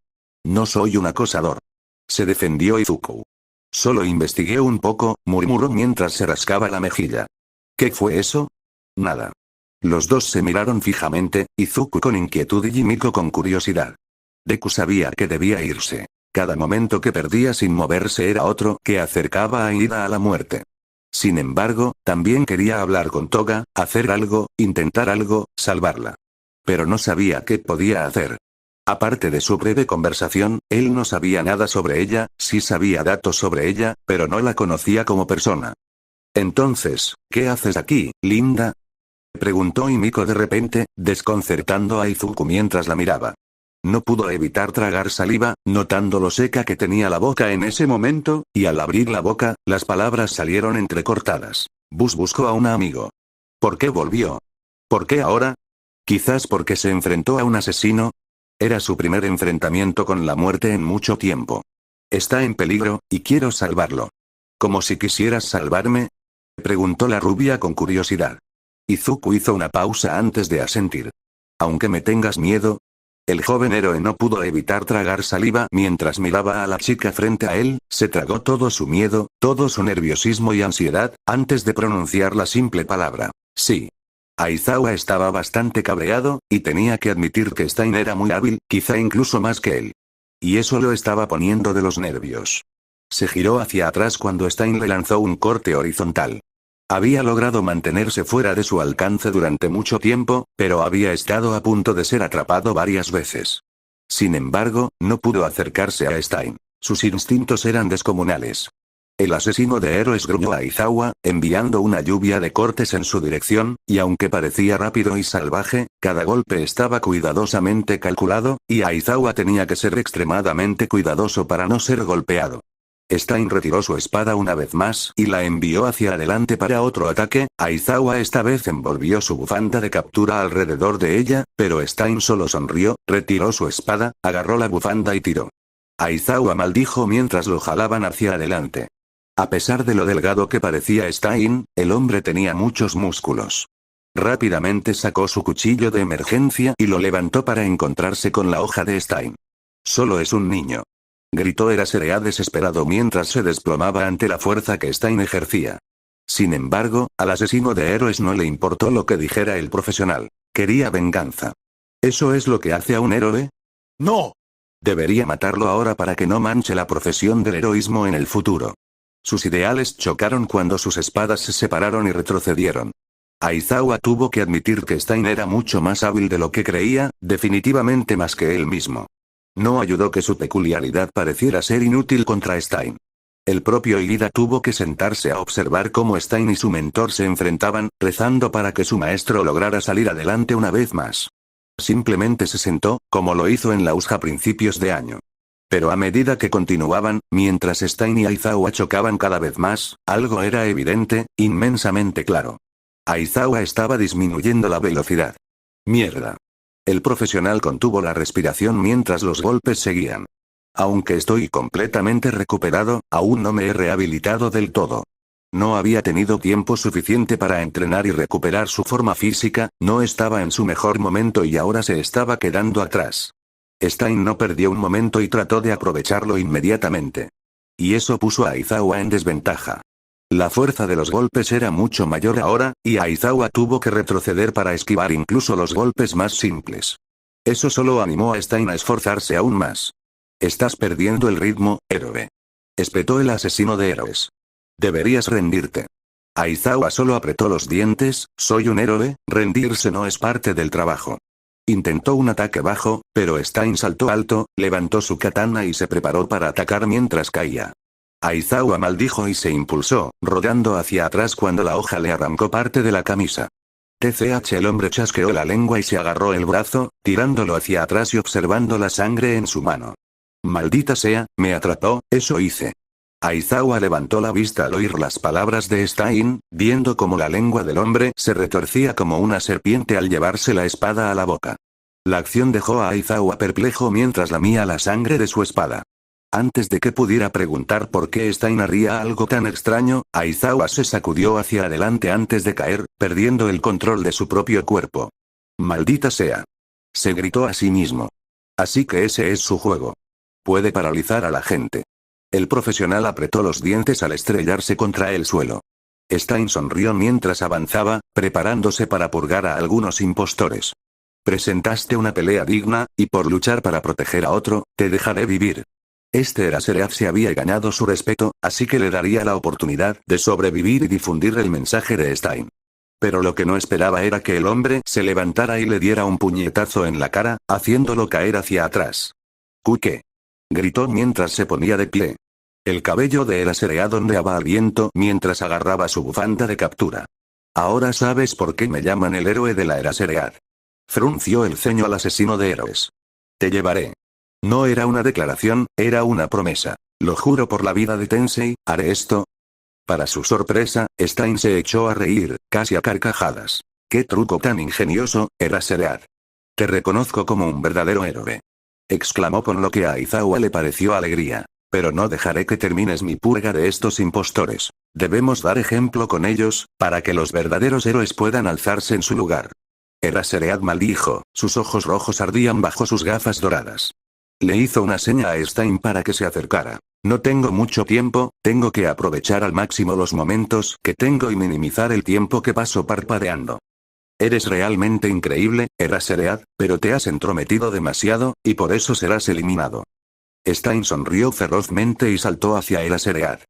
No soy un acosador. Se defendió Izuku. Solo investigué un poco, murmuró mientras se rascaba la mejilla. ¿Qué fue eso? Nada. Los dos se miraron fijamente, Izuku con inquietud y Himiko con curiosidad. Deku sabía que debía irse. Cada momento que perdía sin moverse era otro que acercaba a Ida a la muerte. Sin embargo, también quería hablar con Toga, hacer algo, intentar algo, salvarla. Pero no sabía qué podía hacer. Aparte de su breve conversación, él no sabía nada sobre ella, sí sabía datos sobre ella, pero no la conocía como persona. Entonces, ¿qué haces aquí, linda? Preguntó Himiko de repente, desconcertando a Izuku mientras la miraba. No pudo evitar tragar saliva, notando lo seca que tenía la boca en ese momento, y al abrir la boca, las palabras salieron entrecortadas. Buscó a un amigo. ¿Por qué volvió? ¿Por qué ahora? Quizás porque se enfrentó a un asesino. Era su primer enfrentamiento con la muerte en mucho tiempo. Está en peligro, y quiero salvarlo. ¿Como si quisieras salvarme? Preguntó la rubia con curiosidad. Izuku hizo una pausa antes de asentir. Aunque me tengas miedo. El joven héroe no pudo evitar tragar saliva mientras miraba a la chica frente a él, se tragó todo su miedo, todo su nerviosismo y ansiedad, antes de pronunciar la simple palabra. Sí. Aizawa estaba bastante cabreado, y tenía que admitir que Stein era muy hábil, quizá incluso más que él. Y eso lo estaba poniendo de los nervios. Se giró hacia atrás cuando Stein le lanzó un corte horizontal. Había logrado mantenerse fuera de su alcance durante mucho tiempo, pero había estado a punto de ser atrapado varias veces. Sin embargo, no pudo acercarse a Stein. Sus instintos eran descomunales. El asesino de héroes gruñó a Aizawa, enviando una lluvia de cortes en su dirección, y aunque parecía rápido y salvaje, cada golpe estaba cuidadosamente calculado, y Aizawa tenía que ser extremadamente cuidadoso para no ser golpeado. Stein retiró su espada una vez más y la envió hacia adelante para otro ataque. Aizawa esta vez envolvió su bufanda de captura alrededor de ella, pero Stein solo sonrió, retiró su espada, agarró la bufanda y tiró. Aizawa maldijo mientras lo jalaban hacia adelante. A pesar de lo delgado que parecía Stein, el hombre tenía muchos músculos. Rápidamente sacó su cuchillo de emergencia y lo levantó para encontrarse con la hoja de Stein. Solo es un niño. Gritó Eraserhead desesperado mientras se desplomaba ante la fuerza que Stein ejercía. Sin embargo, al asesino de héroes no le importó lo que dijera el profesional. Quería venganza. ¿Eso es lo que hace a un héroe? ¡No! Debería matarlo ahora para que no manche la profesión del heroísmo en el futuro. Sus ideales chocaron cuando sus espadas se separaron y retrocedieron. Aizawa tuvo que admitir que Stein era mucho más hábil de lo que creía, definitivamente más que él mismo. No ayudó que su peculiaridad pareciera ser inútil contra Stein. El propio Irida tuvo que sentarse a observar cómo Stein y su mentor se enfrentaban, rezando para que su maestro lograra salir adelante una vez más. Simplemente se sentó, como lo hizo en la USJ a principios de año. Pero a medida que continuaban, mientras Stein y Aizawa chocaban cada vez más, algo era evidente, inmensamente claro. Aizawa estaba disminuyendo la velocidad. Mierda. El profesional contuvo la respiración mientras los golpes seguían. Aunque estoy completamente recuperado, aún no me he rehabilitado del todo. No había tenido tiempo suficiente para entrenar y recuperar su forma física, no estaba en su mejor momento y ahora se estaba quedando atrás. Stein no perdió un momento y trató de aprovecharlo inmediatamente. Y eso puso a Aizawa en desventaja. La fuerza de los golpes era mucho mayor ahora, y Aizawa tuvo que retroceder para esquivar incluso los golpes más simples. Eso solo animó a Stein a esforzarse aún más. Estás perdiendo el ritmo, héroe. Espetó el asesino de héroes. Deberías rendirte. Aizawa solo apretó los dientes, soy un héroe, rendirse no es parte del trabajo. Intentó un ataque bajo, pero Stein saltó alto, levantó su katana y se preparó para atacar mientras caía. Aizawa maldijo y se impulsó, rodando hacia atrás cuando la hoja le arrancó parte de la camisa. TCH el hombre chasqueó la lengua y se agarró el brazo, tirándolo hacia atrás y observando la sangre en su mano. Maldita sea, me atrapó, eso hice. Aizawa levantó la vista al oír las palabras de Stein, viendo cómo la lengua del hombre se retorcía como una serpiente al llevarse la espada a la boca. La acción dejó a Aizawa perplejo mientras lamía la sangre de su espada. Antes de que pudiera preguntar por qué Stein haría algo tan extraño, Aizawa se sacudió hacia adelante antes de caer, perdiendo el control de su propio cuerpo. Maldita sea. Se gritó a sí mismo. Así que ese es su juego. Puede paralizar a la gente. El profesional apretó los dientes al estrellarse contra el suelo. Stein sonrió mientras avanzaba, preparándose para purgar a algunos impostores. Presentaste una pelea digna, y por luchar para proteger a otro, te dejaré vivir. Este Eraserhead se había ganado su respeto, así que le daría la oportunidad de sobrevivir y difundir el mensaje de Stein. Pero lo que no esperaba era que el hombre se levantara y le diera un puñetazo en la cara, haciéndolo caer hacia atrás. «¿Qué?» gritó mientras se ponía de pie. El cabello de Eraserhead ondeaba al viento mientras agarraba su bufanda de captura. «Ahora sabes por qué me llaman el héroe de la Eraserhead». Frunció el ceño al asesino de héroes. «Te llevaré». No era una declaración, era una promesa. Lo juro por la vida de Tensei, haré esto. Para su sorpresa, Stein se echó a reír, casi a carcajadas. ¡Qué truco tan ingenioso, Eraserhead! Te reconozco como un verdadero héroe. Exclamó con lo que a Aizawa le pareció alegría. Pero no dejaré que termines mi purga de estos impostores. Debemos dar ejemplo con ellos, para que los verdaderos héroes puedan alzarse en su lugar. Eraserhead maldijo, sus ojos rojos ardían bajo sus gafas doradas. Le hizo una seña a Stein para que se acercara. No tengo mucho tiempo, tengo que aprovechar al máximo los momentos que tengo y minimizar el tiempo que paso parpadeando. Eres realmente increíble, Eraserhead, pero te has entrometido demasiado, y por eso serás eliminado. Stein sonrió ferozmente y saltó hacia Eraserhead.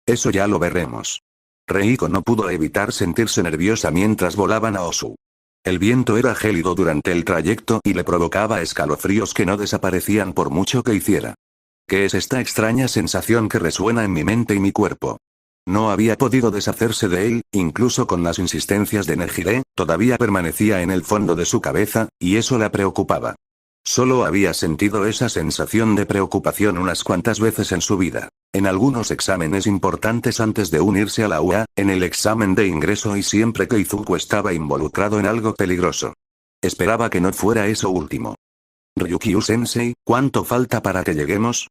Eso ya lo veremos. Reiko no pudo evitar sentirse nerviosa mientras volaban a Osu. El viento era gélido durante el trayecto y le provocaba escalofríos que no desaparecían por mucho que hiciera. ¿Qué es esta extraña sensación que resuena en mi mente y mi cuerpo? No había podido deshacerse de él, incluso con las insistencias de Nejire, todavía permanecía en el fondo de su cabeza, y eso la preocupaba. Solo había sentido esa sensación de preocupación unas cuantas veces en su vida. En algunos exámenes importantes antes de unirse a la UA, en el examen de ingreso y siempre que Izuku estaba involucrado en algo peligroso. Esperaba que no fuera eso último. Ryukyu-sensei, ¿cuánto falta para que lleguemos?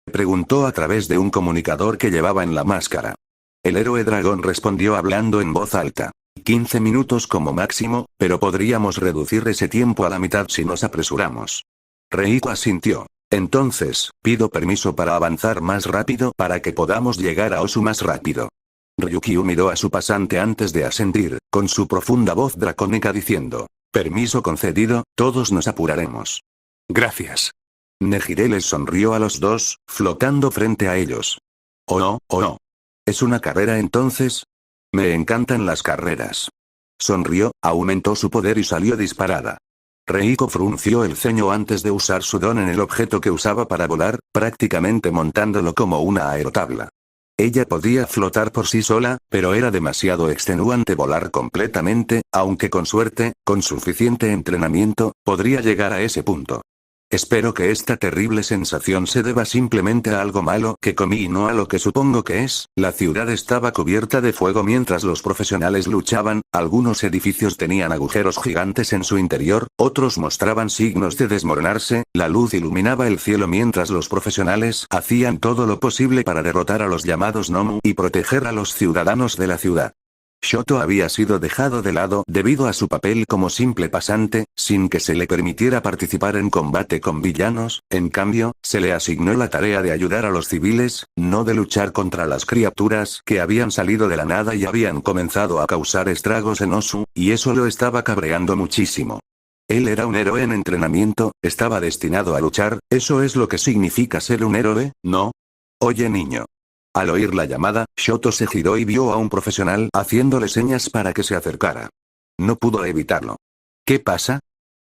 Preguntó a través de un comunicador que llevaba en la máscara. El héroe dragón respondió hablando en voz alta. 15 minutos como máximo, pero podríamos reducir ese tiempo a la mitad si nos apresuramos. Reiko asintió. Entonces, pido permiso para avanzar más rápido para que podamos llegar a Osu más rápido. Ryukyu miró a su pasante antes de asentir, con su profunda voz dracónica diciendo. Permiso concedido, todos nos apuraremos. Gracias. Nejire les sonrió a los dos, flotando frente a ellos. Oh no, oh no. ¿Es una carrera entonces? Me encantan las carreras. Sonrió, aumentó su poder y salió disparada. Reiko frunció el ceño antes de usar su don en el objeto que usaba para volar, prácticamente montándolo como una aerotabla. Ella podía flotar por sí sola, pero era demasiado extenuante volar completamente, aunque con suerte, con suficiente entrenamiento, podría llegar a ese punto. Espero que esta terrible sensación se deba simplemente a algo malo que comí y no a lo que supongo que es. La ciudad estaba cubierta de fuego mientras los profesionales luchaban, algunos edificios tenían agujeros gigantes en su interior, otros mostraban signos de desmoronarse, la luz iluminaba el cielo mientras los profesionales hacían todo lo posible para derrotar a los llamados Nomu y proteger a los ciudadanos de la ciudad. Shoto había sido dejado de lado debido a su papel como simple pasante, sin que se le permitiera participar en combate con villanos, en cambio, se le asignó la tarea de ayudar a los civiles, no de luchar contra las criaturas que habían salido de la nada y habían comenzado a causar estragos en Osu, y eso lo estaba cabreando muchísimo. Él era un héroe en entrenamiento, estaba destinado a luchar, ¿eso es lo que significa ser un héroe, no? Oye niño. Al oír la llamada, Shoto se giró y vio a un profesional haciéndole señas para que se acercara. No pudo evitarlo. ¿Qué pasa?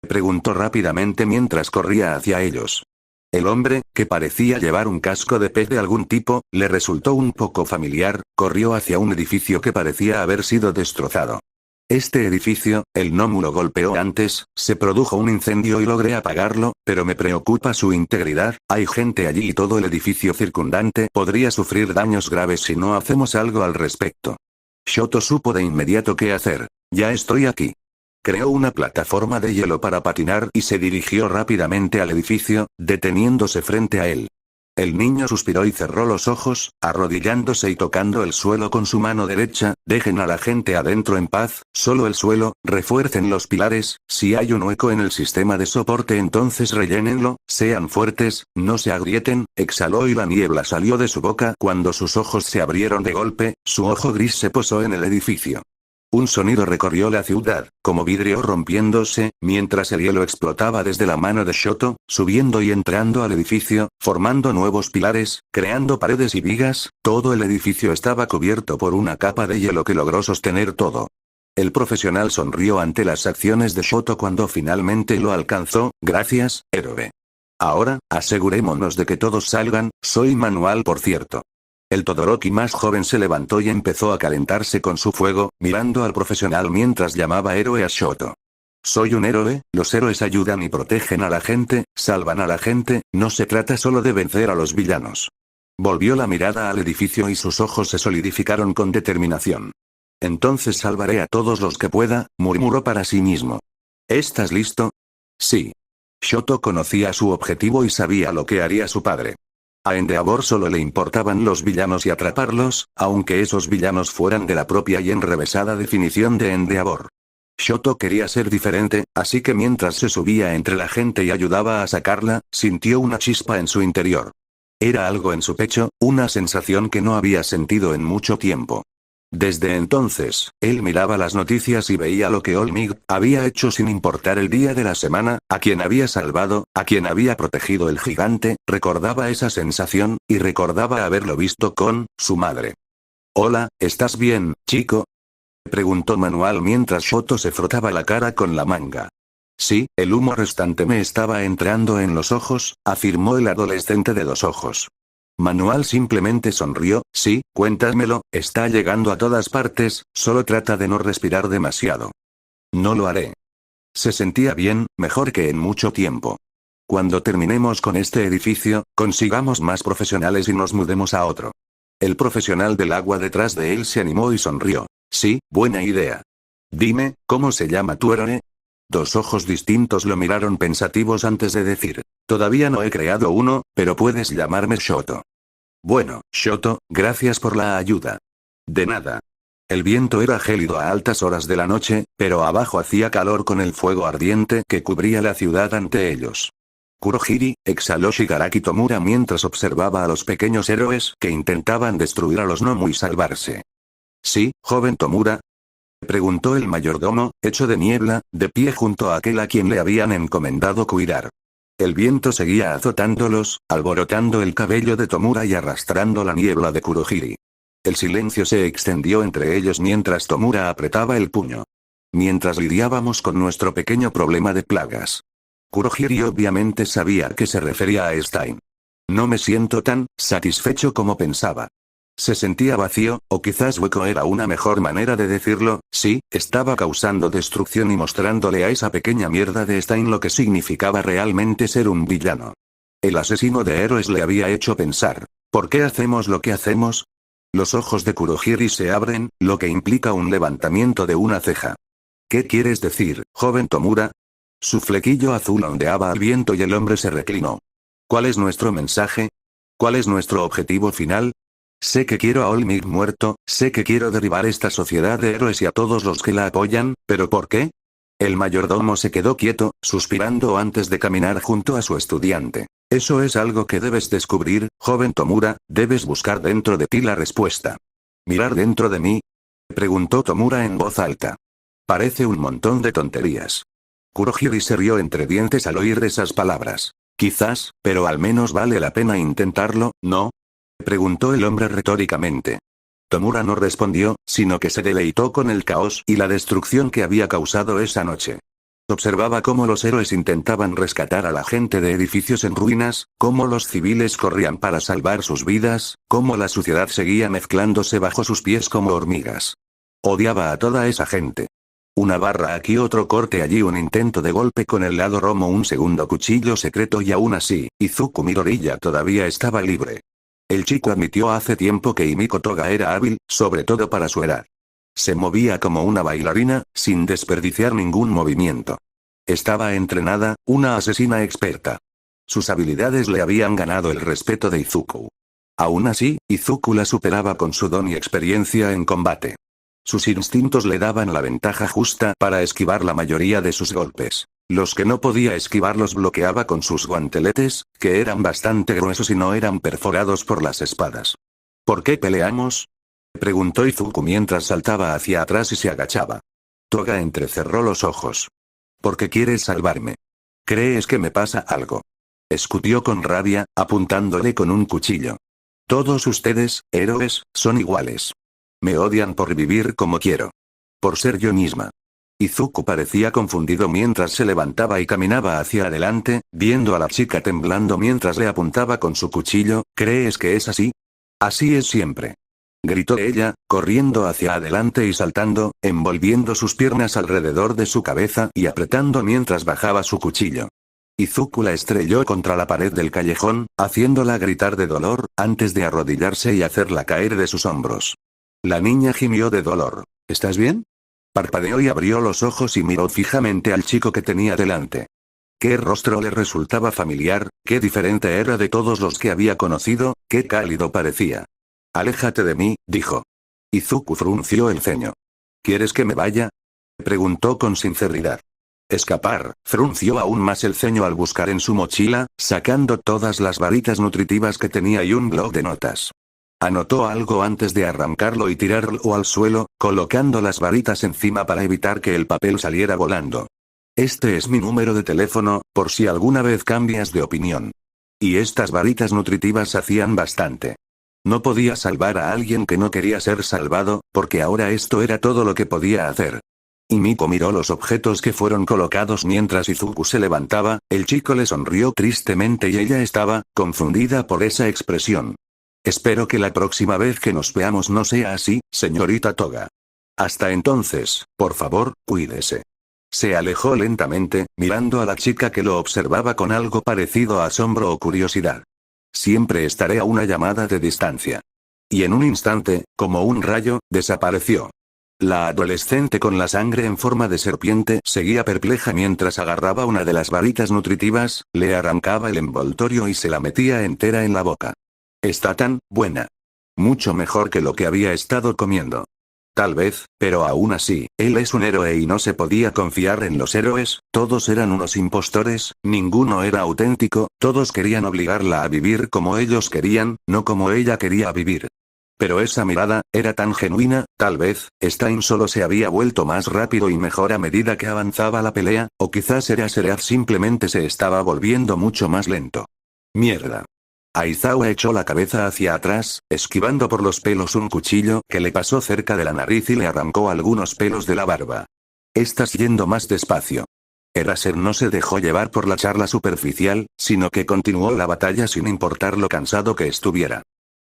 Preguntó rápidamente mientras corría hacia ellos. El hombre, que parecía llevar un casco de pez de algún tipo, le resultó un poco familiar, corrió hacia un edificio que parecía haber sido destrozado. Este edificio, el Nomu lo golpeó antes, se produjo un incendio y logré apagarlo, pero me preocupa su integridad, hay gente allí y todo el edificio circundante podría sufrir daños graves si no hacemos algo al respecto. Shoto supo de inmediato qué hacer. Ya estoy aquí. Creó una plataforma de hielo para patinar y se dirigió rápidamente al edificio, deteniéndose frente a él. El niño suspiró y cerró los ojos, arrodillándose y tocando el suelo con su mano derecha. Dejen a la gente adentro en paz, solo el suelo, refuercen los pilares, si hay un hueco en el sistema de soporte entonces rellénenlo, sean fuertes, no se agrieten. Exhaló y la niebla salió de su boca cuando sus ojos se abrieron de golpe, su ojo gris se posó en el edificio. Un sonido recorrió la ciudad, como vidrio rompiéndose, mientras el hielo explotaba desde la mano de Shoto, subiendo y entrando al edificio, formando nuevos pilares, creando paredes y vigas, todo el edificio estaba cubierto por una capa de hielo que logró sostener todo. El profesional sonrió ante las acciones de Shoto cuando finalmente lo alcanzó. Gracias, héroe. Ahora, asegurémonos de que todos salgan, soy Manual por cierto. El Todoroki más joven se levantó y empezó a calentarse con su fuego, mirando al profesional mientras llamaba héroe a Shoto. Soy un héroe, los héroes ayudan y protegen a la gente, salvan a la gente, no se trata solo de vencer a los villanos. Volvió la mirada al edificio y sus ojos se solidificaron con determinación. Entonces salvaré a todos los que pueda, murmuró para sí mismo. ¿Estás listo? Sí. Shoto conocía su objetivo y sabía lo que haría su padre. A Endeavor solo le importaban los villanos y atraparlos, aunque esos villanos fueran de la propia y enrevesada definición de Endeavor. Shoto quería ser diferente, así que mientras se subía entre la gente y ayudaba a sacarla, sintió una chispa en su interior. Era algo en su pecho, una sensación que no había sentido en mucho tiempo. Desde entonces, él miraba las noticias y veía lo que Olmig había hecho sin importar el día de la semana, a quien había salvado, a quien había protegido el gigante, recordaba esa sensación, y recordaba haberlo visto con su madre. Hola, ¿estás bien, chico? Preguntó Manual mientras Shoto se frotaba la cara con la manga. Sí, el humo restante me estaba entrando en los ojos, afirmó el adolescente de 2 ojos. Manual simplemente sonrió. Sí, cuéntamelo, está llegando a todas partes, solo trata de no respirar demasiado. No lo haré. Se sentía bien, mejor que en mucho tiempo. Cuando terminemos con este edificio, consigamos más profesionales y nos mudemos a otro. El profesional del agua detrás de él se animó y sonrió. Sí, buena idea. Dime, ¿cómo se llama tu héroe? Dos ojos distintos lo miraron pensativos antes de decir. Todavía no he creado uno, pero puedes llamarme Shoto. Bueno, Shoto, gracias por la ayuda. De nada. El viento era gélido a altas horas de la noche, pero abajo hacía calor con el fuego ardiente que cubría la ciudad ante ellos. Kurohiri, exhaló Shigaraki Tomura mientras observaba a los pequeños héroes que intentaban destruir a los Nomu y salvarse. ¿Sí, joven Tomura? Preguntó el mayordomo, hecho de niebla, de pie junto a aquel a quien le habían encomendado cuidar. El viento seguía azotándolos, alborotando el cabello de Tomura y arrastrando la niebla de Kurohiri. El silencio se extendió entre ellos mientras Tomura apretaba el puño. Mientras lidiábamos con nuestro pequeño problema de plagas. Kurohiri obviamente sabía que se refería a Stein. No me siento tan satisfecho como pensaba. Se sentía vacío, o quizás hueco era una mejor manera de decirlo. Sí, estaba causando destrucción y mostrándole a esa pequeña mierda de Stein lo que significaba realmente ser un villano. El asesino de héroes le había hecho pensar, ¿por qué hacemos lo que hacemos? Los ojos de Kurohiri se abren, lo que implica un levantamiento de una ceja. ¿Qué quieres decir, joven Tomura? Su flequillo azul ondeaba al viento y el hombre se reclinó. ¿Cuál es nuestro mensaje? ¿Cuál es nuestro objetivo final? Sé que quiero a Olmig muerto, sé que quiero derribar esta sociedad de héroes y a todos los que la apoyan, ¿pero por qué? El mayordomo se quedó quieto, suspirando antes de caminar junto a su estudiante. Eso es algo que debes descubrir, joven Tomura, debes buscar dentro de ti la respuesta. ¿Mirar dentro de mí? Preguntó Tomura en voz alta. Parece un montón de tonterías. Kurohiri se rió entre dientes al oír esas palabras. Quizás, pero al menos vale la pena intentarlo, ¿no? Preguntó el hombre retóricamente. Tomura no respondió, sino que se deleitó con el caos y la destrucción que había causado esa noche. Observaba cómo los héroes intentaban rescatar a la gente de edificios en ruinas, cómo los civiles corrían para salvar sus vidas, cómo la suciedad seguía mezclándose bajo sus pies como hormigas. Odiaba a toda esa gente. Una barra aquí, otro corte allí, un intento de golpe con el lado romo, un segundo cuchillo secreto y aún así, Izuku Midoriya todavía estaba libre. El chico admitió hace tiempo que Himiko Toga era hábil, sobre todo para su edad. Se movía como una bailarina, sin desperdiciar ningún movimiento. Estaba entrenada, una asesina experta. Sus habilidades le habían ganado el respeto de Izuku. Aún así, Izuku la superaba con su don y experiencia en combate. Sus instintos le daban la ventaja justa para esquivar la mayoría de sus golpes. Los que no podía esquivar los bloqueaba con sus guanteletes, que eran bastante gruesos y no eran perforados por las espadas. ¿Por qué peleamos? Preguntó Izuku mientras saltaba hacia atrás y se agachaba. Toga entrecerró los ojos. ¿Por qué quieres salvarme? ¿Crees que me pasa algo? Escupió con rabia, apuntándole con un cuchillo. Todos ustedes, héroes, son iguales. Me odian por vivir como quiero. Por ser yo misma. Izuku parecía confundido mientras se levantaba y caminaba hacia adelante, viendo a la chica temblando mientras le apuntaba con su cuchillo. ¿Crees que es así? Así es siempre. Gritó ella, corriendo hacia adelante y saltando, envolviendo sus piernas alrededor de su cabeza y apretando mientras bajaba su cuchillo. Izuku la estrelló contra la pared del callejón, haciéndola gritar de dolor, antes de arrodillarse y hacerla caer de sus hombros. La niña gimió de dolor. ¿Estás bien? Parpadeó y abrió los ojos y miró fijamente al chico que tenía delante. Qué rostro le resultaba familiar, qué diferente era de todos los que había conocido, qué cálido parecía. Aléjate de mí, dijo. Izuku frunció el ceño. ¿Quieres que me vaya? Preguntó con sinceridad. Escapar, frunció aún más el ceño al buscar en su mochila, sacando todas las varitas nutritivas que tenía y un bloc de notas. Anotó algo antes de arrancarlo y tirarlo al suelo, colocando las varitas encima para evitar que el papel saliera volando. Este es mi número de teléfono, por si alguna vez cambias de opinión. Y estas varitas nutritivas hacían bastante. No podía salvar a alguien que no quería ser salvado, porque ahora esto era todo lo que podía hacer. Himiko miró los objetos que fueron colocados mientras Izuku se levantaba, el chico le sonrió tristemente y ella estaba, confundida por esa expresión. Espero que la próxima vez que nos veamos no sea así, señorita Toga. Hasta entonces, por favor, cuídese. Se alejó lentamente, mirando a la chica que lo observaba con algo parecido a asombro o curiosidad. Siempre estaré a una llamada de distancia. Y en un instante, como un rayo, desapareció. La adolescente con la sangre en forma de serpiente seguía perpleja mientras agarraba una de las varitas nutritivas, le arrancaba el envoltorio y se la metía entera en la boca. Está tan buena. Mucho mejor que lo que había estado comiendo. Tal vez, pero aún así, él es un héroe y no se podía confiar en los héroes, todos eran unos impostores, ninguno era auténtico, todos querían obligarla a vivir como ellos querían, no como ella quería vivir. Pero esa mirada, era tan genuina, tal vez, Stein solo se había vuelto más rápido y mejor a medida que avanzaba la pelea, o quizás Eraserhead simplemente se estaba volviendo mucho más lento. Mierda. Aizawa echó la cabeza hacia atrás, esquivando por los pelos un cuchillo que le pasó cerca de la nariz y le arrancó algunos pelos de la barba. Estás yendo más despacio. Eraser no se dejó llevar por la charla superficial, sino que continuó la batalla sin importar lo cansado que estuviera.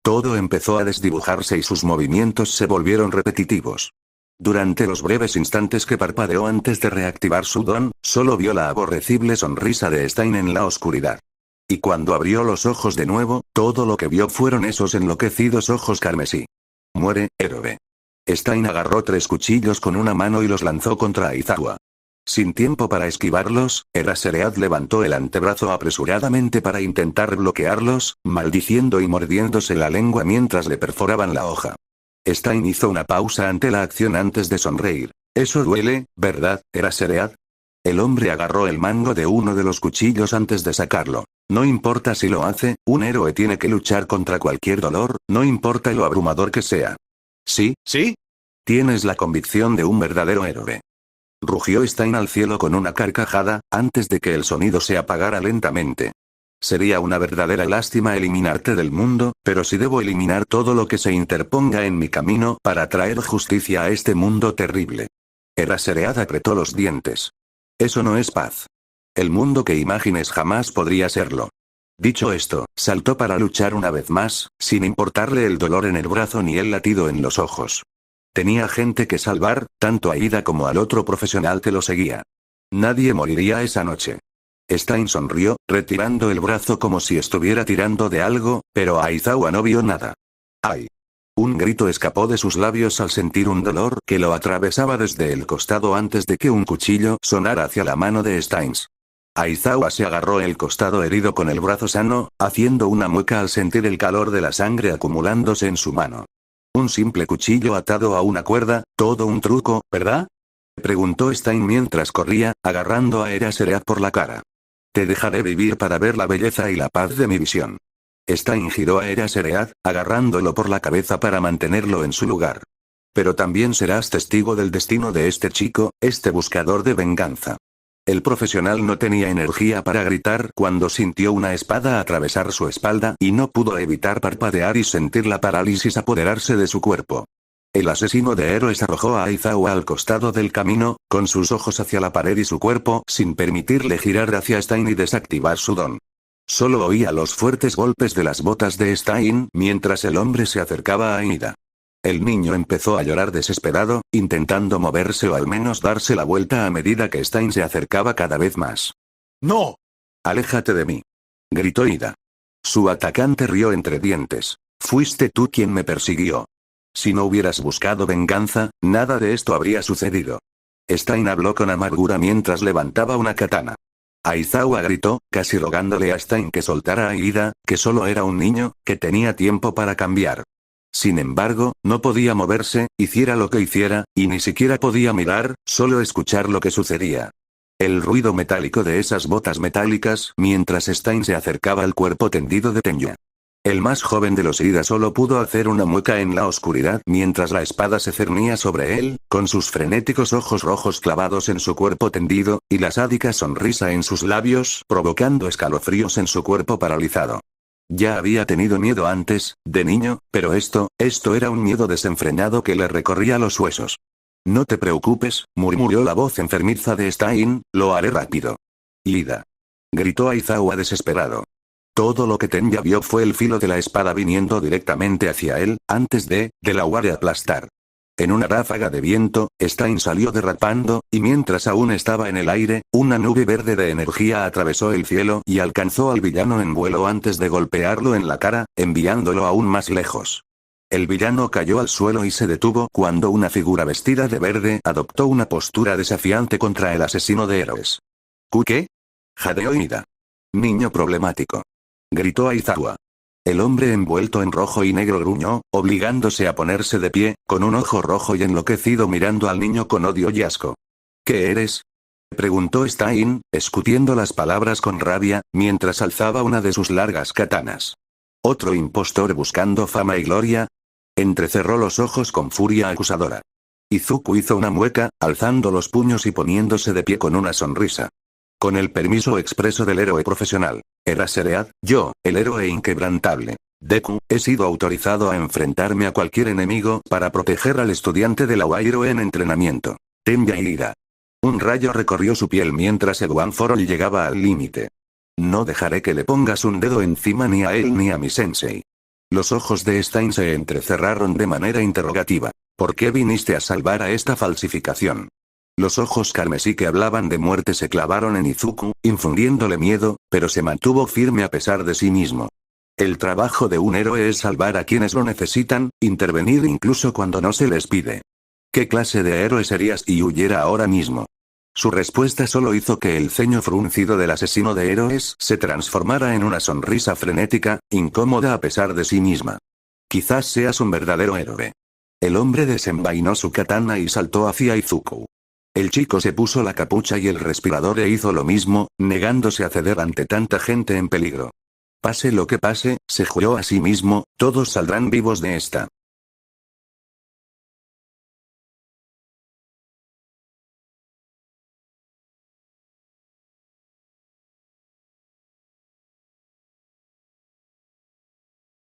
Todo empezó a desdibujarse y sus movimientos se volvieron repetitivos. Durante los breves instantes que parpadeó antes de reactivar su don, solo vio la aborrecible sonrisa de Stein en la oscuridad. Y cuando abrió los ojos de nuevo, todo lo que vio fueron esos enloquecidos ojos carmesí. Muere, héroe. Stein agarró 3 cuchillos con una mano y los lanzó contra Aizawa. Sin tiempo para esquivarlos, Eraserhead levantó el antebrazo apresuradamente para intentar bloquearlos, maldiciendo y mordiéndose la lengua mientras le perforaban la hoja. Stein hizo una pausa ante la acción antes de sonreír. Eso duele, ¿verdad, Eraserhead? El hombre agarró el mango de uno de los cuchillos antes de sacarlo. No importa si lo hace, un héroe tiene que luchar contra cualquier dolor, no importa lo abrumador que sea. ¿Sí? ¿Sí? Tienes la convicción de un verdadero héroe. Rugió Stein al cielo con una carcajada, antes de que el sonido se apagara lentamente. Sería una verdadera lástima eliminarte del mundo, pero si debo eliminar todo lo que se interponga en mi camino para traer justicia a este mundo terrible. Eraserhead apretó los dientes. Eso no es paz. El mundo que imagines jamás podría serlo. Dicho esto, saltó para luchar una vez más, sin importarle el dolor en el brazo ni el latido en los ojos. Tenía gente que salvar, tanto a Ida como al otro profesional que lo seguía. Nadie moriría esa noche. Stein sonrió, retirando el brazo como si estuviera tirando de algo, pero Aizawa no vio nada. ¡Ay! Un grito escapó de sus labios al sentir un dolor que lo atravesaba desde el costado antes de que un cuchillo sonara hacia la mano de Stein. Aizawa se agarró el costado herido con el brazo sano, haciendo una mueca al sentir el calor de la sangre acumulándose en su mano. Un simple cuchillo atado a una cuerda, todo un truco, ¿verdad? Preguntó Stein mientras corría, agarrando a Eraserhead por la cara. Te dejaré vivir para ver la belleza y la paz de mi visión. Stein giró a Eraserhead, agarrándolo por la cabeza para mantenerlo en su lugar. Pero también serás testigo del destino de este chico, este buscador de venganza. El profesional no tenía energía para gritar cuando sintió una espada atravesar su espalda y no pudo evitar parpadear y sentir la parálisis apoderarse de su cuerpo. El asesino de héroes arrojó a Aizawa al costado del camino, con sus ojos hacia la pared y su cuerpo sin permitirle girar hacia Stein y desactivar su don. Solo oía los fuertes golpes de las botas de Stein mientras el hombre se acercaba a Ida. El niño empezó a llorar desesperado, intentando moverse o al menos darse la vuelta a medida que Stein se acercaba cada vez más. ¡No! ¡Aléjate de mí! Gritó Ida. Su atacante rió entre dientes. Fuiste tú quien me persiguió. Si no hubieras buscado venganza, nada de esto habría sucedido. Stein habló con amargura mientras levantaba una katana. Aizawa gritó, casi rogándole a Stein que soltara a Ida, que solo era un niño, que tenía tiempo para cambiar. Sin embargo, no podía moverse, hiciera lo que hiciera, y ni siquiera podía mirar, solo escuchar lo que sucedía. El ruido metálico de esas botas metálicas mientras Stein se acercaba al cuerpo tendido de Tenya. El más joven de los Ida solo pudo hacer una mueca en la oscuridad mientras la espada se cernía sobre él, con sus frenéticos ojos rojos clavados en su cuerpo tendido, y la sádica sonrisa en sus labios, provocando escalofríos en su cuerpo paralizado. Ya había tenido miedo antes, de niño, pero esto era un miedo desenfrenado que le recorría los huesos. No te preocupes, murmuró la voz enfermiza de Stein, lo haré rápido. Ida. Gritó Aizawa desesperado. Todo lo que Tenya vio fue el filo de la espada viniendo directamente hacia él, antes de la aplastar. En una ráfaga de viento, Stein salió derrapando, y mientras aún estaba en el aire, una nube verde de energía atravesó el cielo y alcanzó al villano en vuelo antes de golpearlo en la cara, enviándolo aún más lejos. El villano cayó al suelo y se detuvo cuando una figura vestida de verde adoptó una postura desafiante contra el asesino de héroes. ¿Qué? Jadeó Ida. Niño problemático. Gritó Aizawa. El hombre envuelto en rojo y negro gruñó, obligándose a ponerse de pie, con un ojo rojo y enloquecido mirando al niño con odio y asco. ¿Qué eres? Preguntó Stein, escupiendo las palabras con rabia, mientras alzaba una de sus largas katanas. ¿Otro impostor buscando fama y gloria? Entrecerró los ojos con furia acusadora. Izuku hizo una mueca, alzando los puños y poniéndose de pie con una sonrisa. Con el permiso expreso del héroe profesional. Eraseread, yo, el héroe inquebrantable. Deku, he sido autorizado a enfrentarme a cualquier enemigo para proteger al estudiante de la Wairo en entrenamiento. Tenya Ida. Un rayo recorrió su piel mientras Edwin Forol llegaba al límite. No dejaré que le pongas un dedo encima ni a él ni a mi sensei. Los ojos de Stein se entrecerraron de manera interrogativa. ¿Por qué viniste a salvar a esta falsificación? Los ojos carmesí que hablaban de muerte se clavaron en Izuku, infundiéndole miedo, pero se mantuvo firme a pesar de sí mismo. El trabajo de un héroe es salvar a quienes lo necesitan, intervenir incluso cuando no se les pide. ¿Qué clase de héroe serías si huyera ahora mismo? Su respuesta solo hizo que el ceño fruncido del asesino de héroes se transformara en una sonrisa frenética, incómoda a pesar de sí misma. Quizás seas un verdadero héroe. El hombre desenvainó su katana y saltó hacia Izuku. El chico se puso la capucha y el respirador e hizo lo mismo, negándose a ceder ante tanta gente en peligro. Pase lo que pase, se juró a sí mismo, todos saldrán vivos de esta.